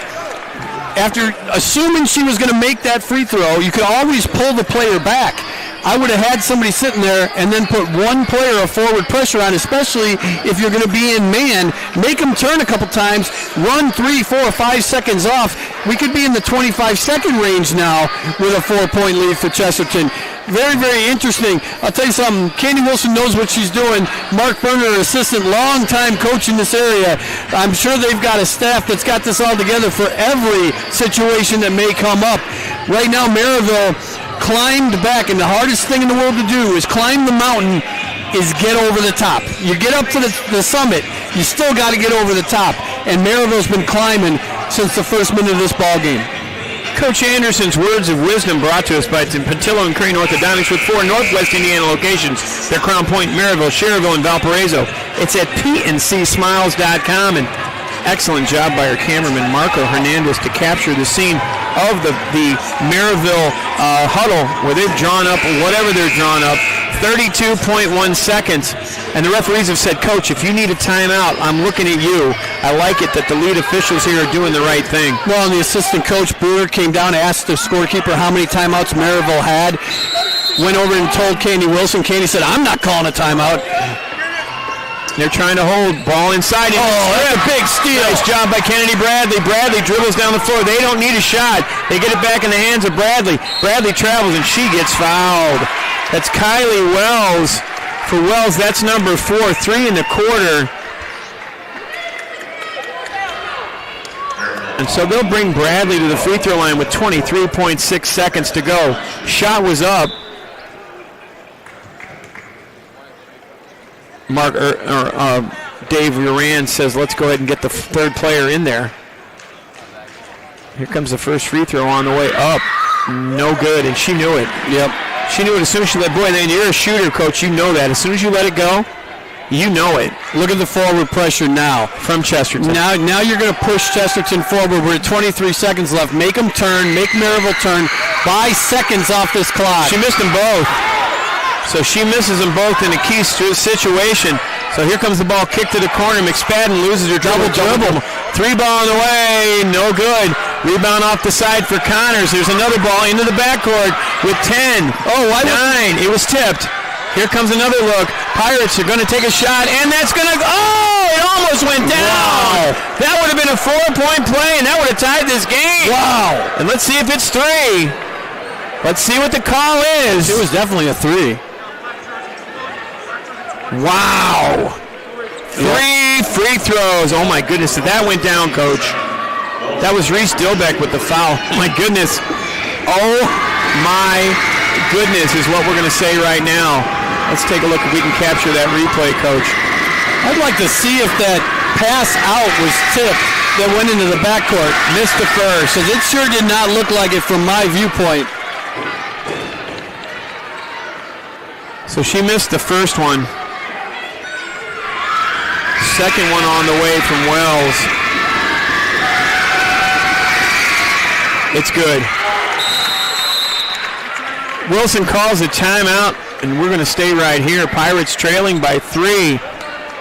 after assuming she was going to make that free throw, you could always pull the player back. I would have had somebody sitting there and then put one player of forward pressure on, especially if you're going to be in man. Make them turn a couple times, run 3, 4, 5 seconds off. We could be in the 25-second range now with a 4-point lead for Chesterton. Very, very interesting. I'll tell you something. Candy Wilson knows what she's doing. Mark Berner, assistant, long-time coach in this area. I'm sure they've got a staff that's got this all together for every situation that may come up. Right now, Merrillville climbed back, and the hardest thing in the world to do is climb the mountain, is get over the top. You get up to the summit, you still got to get over the top. And Merrillville's been climbing since the first minute of this ball game. Coach Anderson's words of wisdom brought to us by Patillo and Crane Orthodontics with 4 Northwest Indiana locations. They're Crown Point, Merrillville, Schererville, and Valparaiso. It's at pncsmiles.com. And excellent job by our cameraman, Marco Hernandez, to capture the scene of the Merrillville huddle where they've drawn up whatever they're drawn up. 32.1 seconds. And the referees have said, Coach, if you need a timeout, I'm looking at you. I like it that the lead officials here are doing the right thing. Well, and the assistant coach, Brewer, came down and asked the scorekeeper how many timeouts Merrillville had. Went over and told Candy Wilson. Candy said, I'm not calling a timeout. They're trying to hold ball inside. Oh, that's a big steal. Nice job by Kennedy Bradley. Bradley dribbles down the floor. They don't need a shot. They get it back in the hands of Bradley. Bradley travels, and she gets fouled. That's Kylie Wells. For Wells, that's number 4, 3 in the quarter. And so they'll bring Bradley to the free throw line with 23.6 seconds to go. Shot was up. Dave Uran says, let's go ahead and get the third player in there. Here comes the first free throw on the way up. No good, and she knew it. Yep. She knew it as soon as she let, boy, then you're a shooter, Coach. You know that. As soon as you let it go, you know it. Look at the forward pressure now. From Chesterton. Now you're going to push Chesterton forward. We're at 23 seconds left. Make them turn. Make Merrillville turn. Buy seconds off this clock. She missed them both. So she misses them both in a key situation. So here comes the ball kicked to the corner. McSpadden loses her double. 3 ball on the way. No good. Rebound off the side for Connors. There's another ball into the backcourt with 10. Oh, 9. It was tipped. Here comes another look. Pirates are going to take a shot, and that's going to go. Oh, it almost went down. Wow. That would have been a 4-point play, and that would have tied this game. Wow. And let's see if it's 3. Let's see what the call is. It was definitely a 3. Wow. 3 free throws. Oh, my goodness. That went down, Coach. That was Reese Dilbeck with the foul. My goodness. Oh, my goodness is what we're going to say right now. Let's take a look if we can capture that replay, Coach. I'd like to see if that pass out was tipped that went into the backcourt. Missed the first. Because it sure did not look like it from my viewpoint. So she missed the first one. Second one on the way from Wells. It's good. Wilson calls a timeout, and we're going to stay right here. Pirates trailing by 3.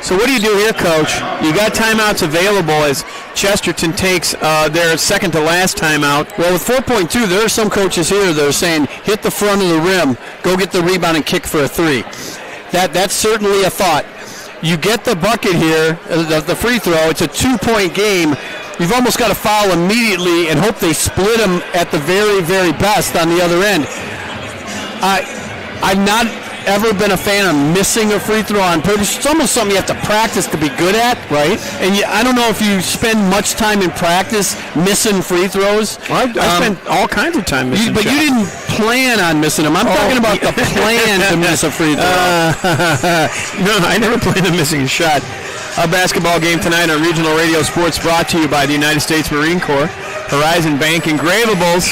So what do you do here, Coach? You got timeouts available as Chesterton takes their second to last timeout. Well, with 4.2, there are some coaches here that are saying, hit the front of the rim, go get the rebound and kick for a 3. That's certainly a thought. You get the bucket here, the free throw. It's a 2-point game. You've almost got to foul immediately and hope they split them at the very, very best on the other end. I'm not ever been a fan of missing a free throw on purpose. It's almost something you have to practice to be good at. Right. And I don't know if you spend much time in practice missing free throws. Well, I spent all kinds of time missing But shots. you didn't plan on missing them. I'm talking about the plan to miss a free throw. No, I never planned on missing a shot. A basketball game tonight on Regional Radio Sports brought to you by the United States Marine Corps, Horizon Bank, Engravables,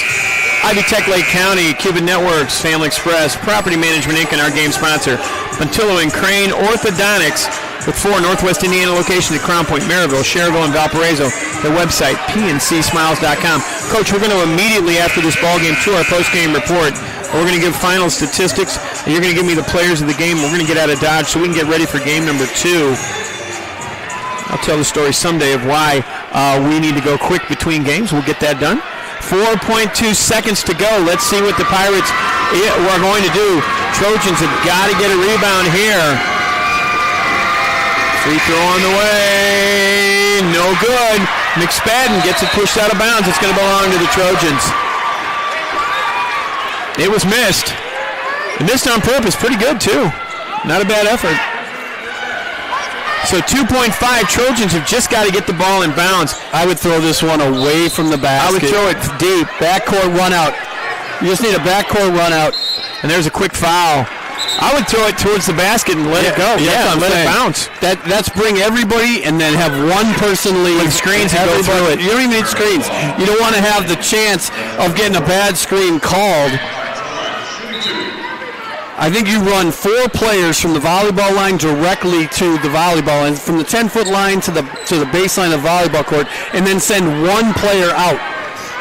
Ivy Tech Lake County, Cuban Networks, Family Express, Property Management Inc., and our game sponsor, Puntillo and Crane Orthodontics, with 4 Northwest Indiana locations at Crown Point, Merrillville, Cherville, and Valparaiso. The website, pncsmiles.com. Coach, we're going to immediately after this ball game to our post-game report. We're going to give final statistics, and you're going to give me the players of the game. We're going to get out of Dodge so we can get ready for game number 2. I'll tell the story someday of why we need to go quick between games. We'll get that done. 4.2 seconds to go. Let's see what the Pirates are going to do. Trojans have got to get a rebound here. Free throw on the way. No good. McSpadden gets it pushed out of bounds. It's going to belong to the Trojans. It was missed. It missed on purpose. Pretty good, too. Not a bad effort. So 2.5, Trojans have just got to get the ball in bounds. I would throw this one away from the basket. I would throw it deep. Backcourt run out. You just need a backcourt run out. And there's a quick foul. I would throw it towards the basket and let it go. Yeah, let it bounce. That's bring everybody and then have one person leave. With screens and go through it. You don't even need screens. You don't want to have the chance of getting a bad screen called. I think you run 4 players from the volleyball line directly to the volleyball, and from the 10-foot line to the baseline of the volleyball court, and then send one player out.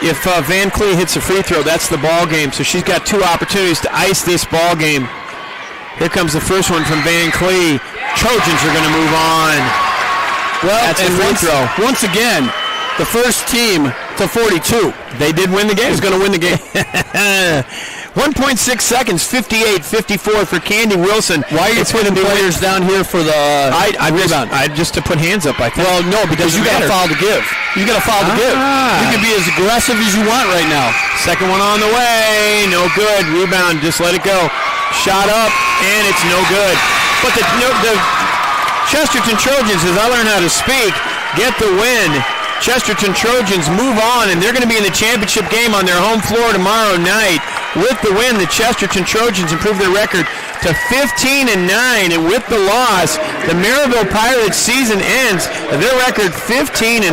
If Van Clee hits a free throw, that's the ball game. So she's got 2 opportunities to ice this ball game. Here comes the first one from Van Clee. Trojans are going to move on. Well, that's the free throw. Once again, the first team to 42. They did win the game. Is going to win the game. 1.6 seconds, 58-54 for Candy Wilson. Why are you putting players down here for the rebound? Just to put hands up, I think. Well, no, because you got a foul to give. You got a foul to give. You can be as aggressive as you want right now. Second one on the way. No good. Rebound. Just let it go. Shot up, and it's no good. But the Chesterton Trojans, as I learn how to speak, get the win. Chesterton Trojans move on, and they're going to be in the championship game on their home floor tomorrow night. With the win, the Chesterton Trojans improve their record to 15-9, and with the loss, the Merrillville Pirates season ends. Their record 15-7.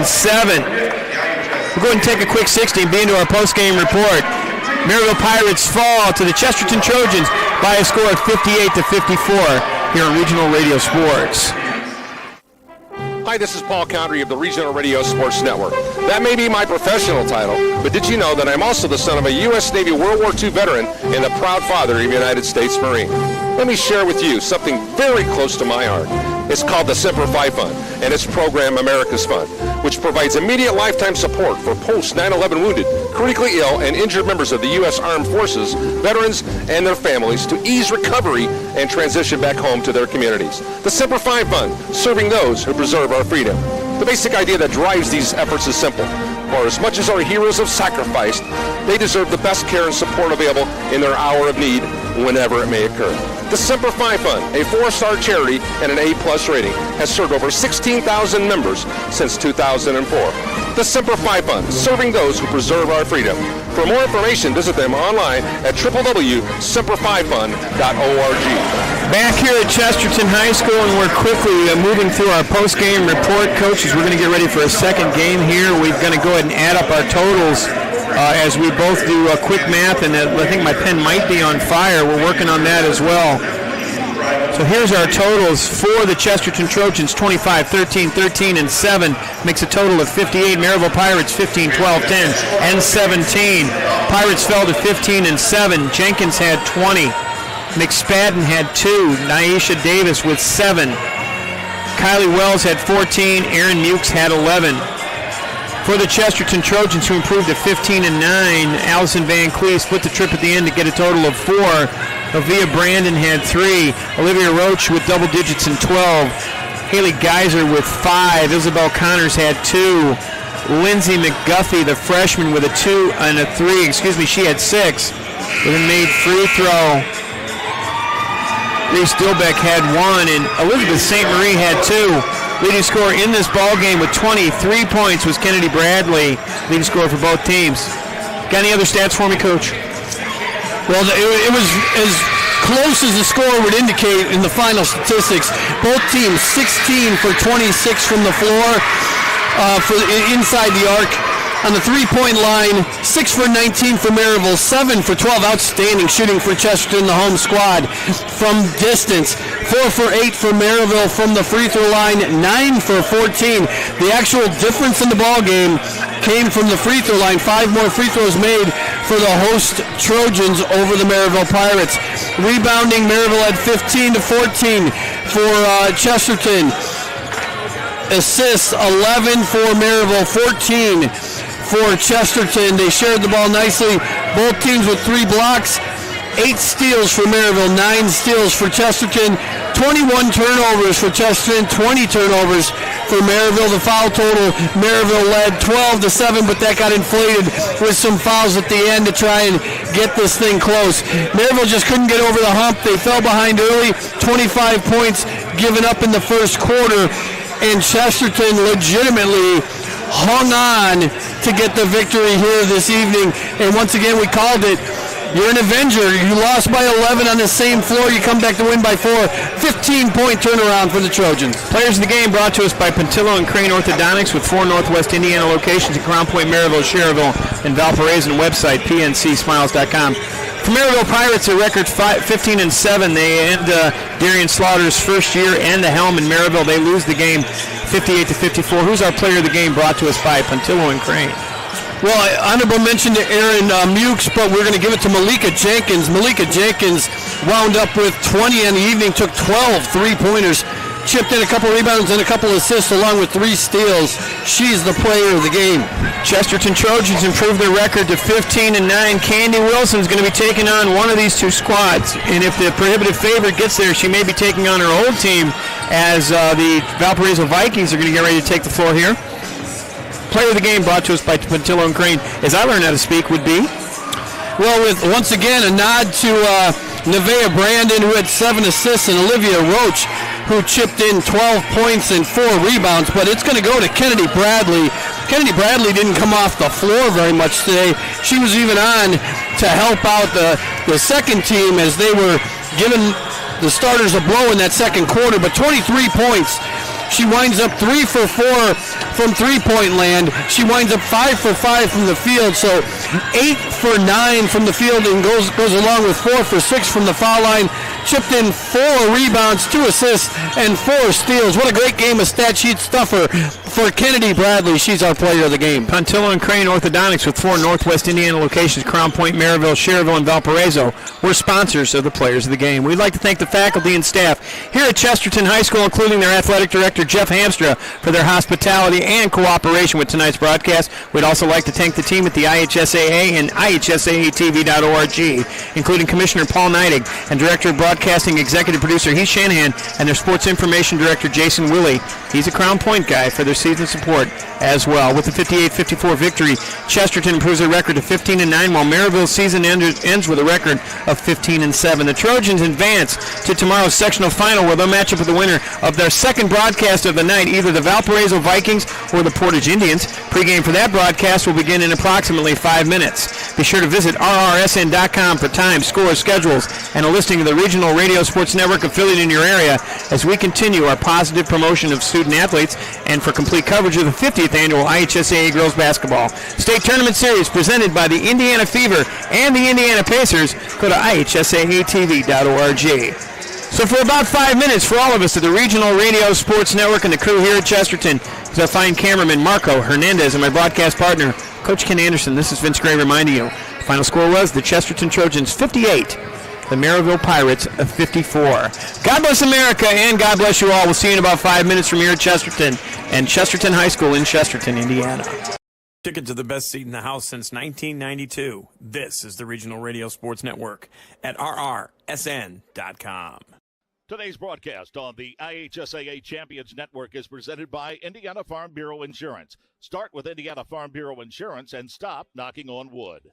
We'll go ahead and take a quick 60 and be into our post-game report. Merrillville Pirates fall to the Chesterton Trojans by a score of 58-54 here on Regional Radio Sports. Hi, this is Paul Condry of the Regional Radio Sports Network. That may be my professional title, but did you know that I'm also the son of a U.S. Navy World War II veteran and the proud father of a United States Marine? Let me share with you something very close to my heart. It's called the Semper Fi Fund and its program America's Fund, which provides immediate lifetime support for post-9/11 wounded, critically ill, and injured members of the U.S. Armed Forces, veterans, and their families to ease recovery and transition back home to their communities. The Semper Fi Fund, serving those who preserve our freedom. The basic idea that drives these efforts is simple. For as much as our heroes have sacrificed, they deserve the best care and support available in their hour of need, whenever it may occur. The Semper Fi Fund, a 4-star charity and an A+ rating, has served over 16,000 members since 2004. The Semper Fi Fund, serving those who preserve our freedom. For more information, visit them online at www.semperfifund.org. Back here at Chesterton High School, and we're quickly moving through our post-game report. Coaches, we're going to get ready for a second game here. We're going to go ahead and add up our totals as we both do a quick math, and I think my pen might be on fire. We're working on that as well. So here's our totals for the Chesterton Trojans: 25, 13, 13, and 7. Makes a total of 58. Merrillville Pirates 15, 12, 10, and 17. Pirates fell to 15 and 7. Jenkins had 20. McSpadden had 2. Nyesha Davis with 7. Kylie Wells had 14. Aaron Mukes had 11. For the Chesterton Trojans, who improved to 15 and 9, Allison Van Clee split the trip at the end to get a total of 4. Avia Brandon had 3. Olivia Roach with double digits and 12. Haley Geiser with 5. Isabel Connors had 2. Lindsay McGuffey, the freshman, with a 2 and a 3. She had 6 with a made free throw. Reese Dilbeck had 1, and Elizabeth St. Marie had 2. Leading scorer in this ball game with 23 points was Kennedy Bradley, leading scorer for both teams. Got any other stats for me, Coach? Well, it was as close as the score would indicate in the final statistics. Both teams 16 for 26 from the floor for inside the arc. On the three-point line, 6 for 19 for Merrillville, 7 for 12. Outstanding shooting for Chesterton, the home squad. From distance, 4 for 8 for Merrillville from the free throw line, 9 for 14. The actual difference in the ball game came from the free throw line. 5 more free throws made for the host Trojans over the Merrillville Pirates. Rebounding, Merrillville had 15 to 14 for Chesterton. Assists, 11 for Merrillville, 14 for Chesterton. They shared the ball nicely. Both teams with 3 blocks. 8 steals for Merrillville, 9 steals for Chesterton. 21 turnovers for Chesterton, 20 turnovers for Merrillville. The foul total, Merrillville led 12-7, but that got inflated with some fouls at the end to try and get this thing close. Merrillville just couldn't get over the hump. They fell behind early, 25 points given up in the first quarter, and Chesterton legitimately hung on to get the victory here this evening. And once again, we called it. You're an Avenger. You lost by 11 on the same floor. You come back to win by 4. 15-point turnaround for the Trojans. Players of the game brought to us by Puntillo and Crane Orthodontics with 4 Northwest Indiana locations in Crown Point, Merrillville, Schererville, and Valparaiso, and website pncsmiles.com. For Merrillville Pirates, a record 15-7. They end Darian Slaughter's first year and the helm in Merrillville. They lose the game 58-54. Who's our player of the game brought to us by Puntillo and Crane? Well, honorable mention to Aaron Mukes, but we're going to give it to Malika Jenkins. Malika Jenkins wound up with 20 in the evening, took 12 three-pointers, chipped in a couple rebounds and a couple assists along with 3 steals. She's the player of the game. Chesterton Trojans improved their record to 15-9. Candy Wilson's going to be taking on one of these 2 squads, and if the prohibitive favorite gets there, she may be taking on her old team as the Valparaiso Vikings are going to get ready to take the floor here. Player of the game brought to us by Puntillo and Crane, as I learned how to speak, would be? Well, with once again a nod to Nevaeh Brandon, who had 7 assists, and Olivia Roach, who chipped in 12 points and 4 rebounds, but it's going to go to Kennedy Bradley. Kennedy Bradley didn't come off the floor very much today. She was even on to help out the second team as they were giving the starters a blow in that second quarter, but 23 points. She winds up 3 for 4 from three-point land. She winds up 5 for 5 from the field, so 8 for 9 from the field, and goes along with 4 for 6 from the foul line. Chipped in 4 rebounds, 2 assists, and 4 steals. What a great game of stat sheet stuffer for Kennedy Bradley. She's our player of the game. Puntillo and Crane Orthodontics with 4 Northwest Indiana locations, Crown Point, Merrillville, Schererville, and Valparaiso. We're sponsors of the players of the game. We'd like to thank the faculty and staff here at Chesterton High School, including their athletic director, Jeff Hamstra, for their hospitality and cooperation with tonight's broadcast. We'd also like to thank the team at the IHSAA and IHSAATV.org, including Commissioner Paul Neidig and Director of Broadcasting Executive Producer Heath Shanahan and their Sports Information Director Jason Willey. He's a Crown Point guy for their season support as well. With the 58-54 victory, Chesterton improves their record to 15-9, while Merrillville's season ends with a record of 15-7. The Trojans advance to tomorrow's sectional final, where they'll match up with the winner of their second broadcast of the night, either the Valparaiso Vikings or the Portage Indians. Pre-game for that broadcast will begin in approximately 5 minutes. Be sure to visit rrsn.com for times, scores, schedules, and a listing of the regional radio sports network affiliate in your area as we continue our positive promotion of student athletes, and for complete coverage of the 50th annual IHSAA Girls Basketball State Tournament Series presented by the Indiana Fever and the Indiana Pacers, go to IHSAATV.org. So for about 5 minutes, for all of us at the Regional Radio Sports Network and the crew here at Chesterton, is our fine cameraman Marco Hernandez and my broadcast partner, Coach Ken Anderson. This is Vince Gray reminding you. The final score was the Chesterton Trojans 58, the Merrillville Pirates 54. God bless America, and God bless you all. We'll see you in about 5 minutes from here at Chesterton and Chesterton High School in Chesterton, Indiana. Ticket to the best seat in the house since 1992. This is the Regional Radio Sports Network at rrsn.com. Today's broadcast on the IHSAA Champions Network is presented by Indiana Farm Bureau Insurance. Start with Indiana Farm Bureau Insurance and stop knocking on wood.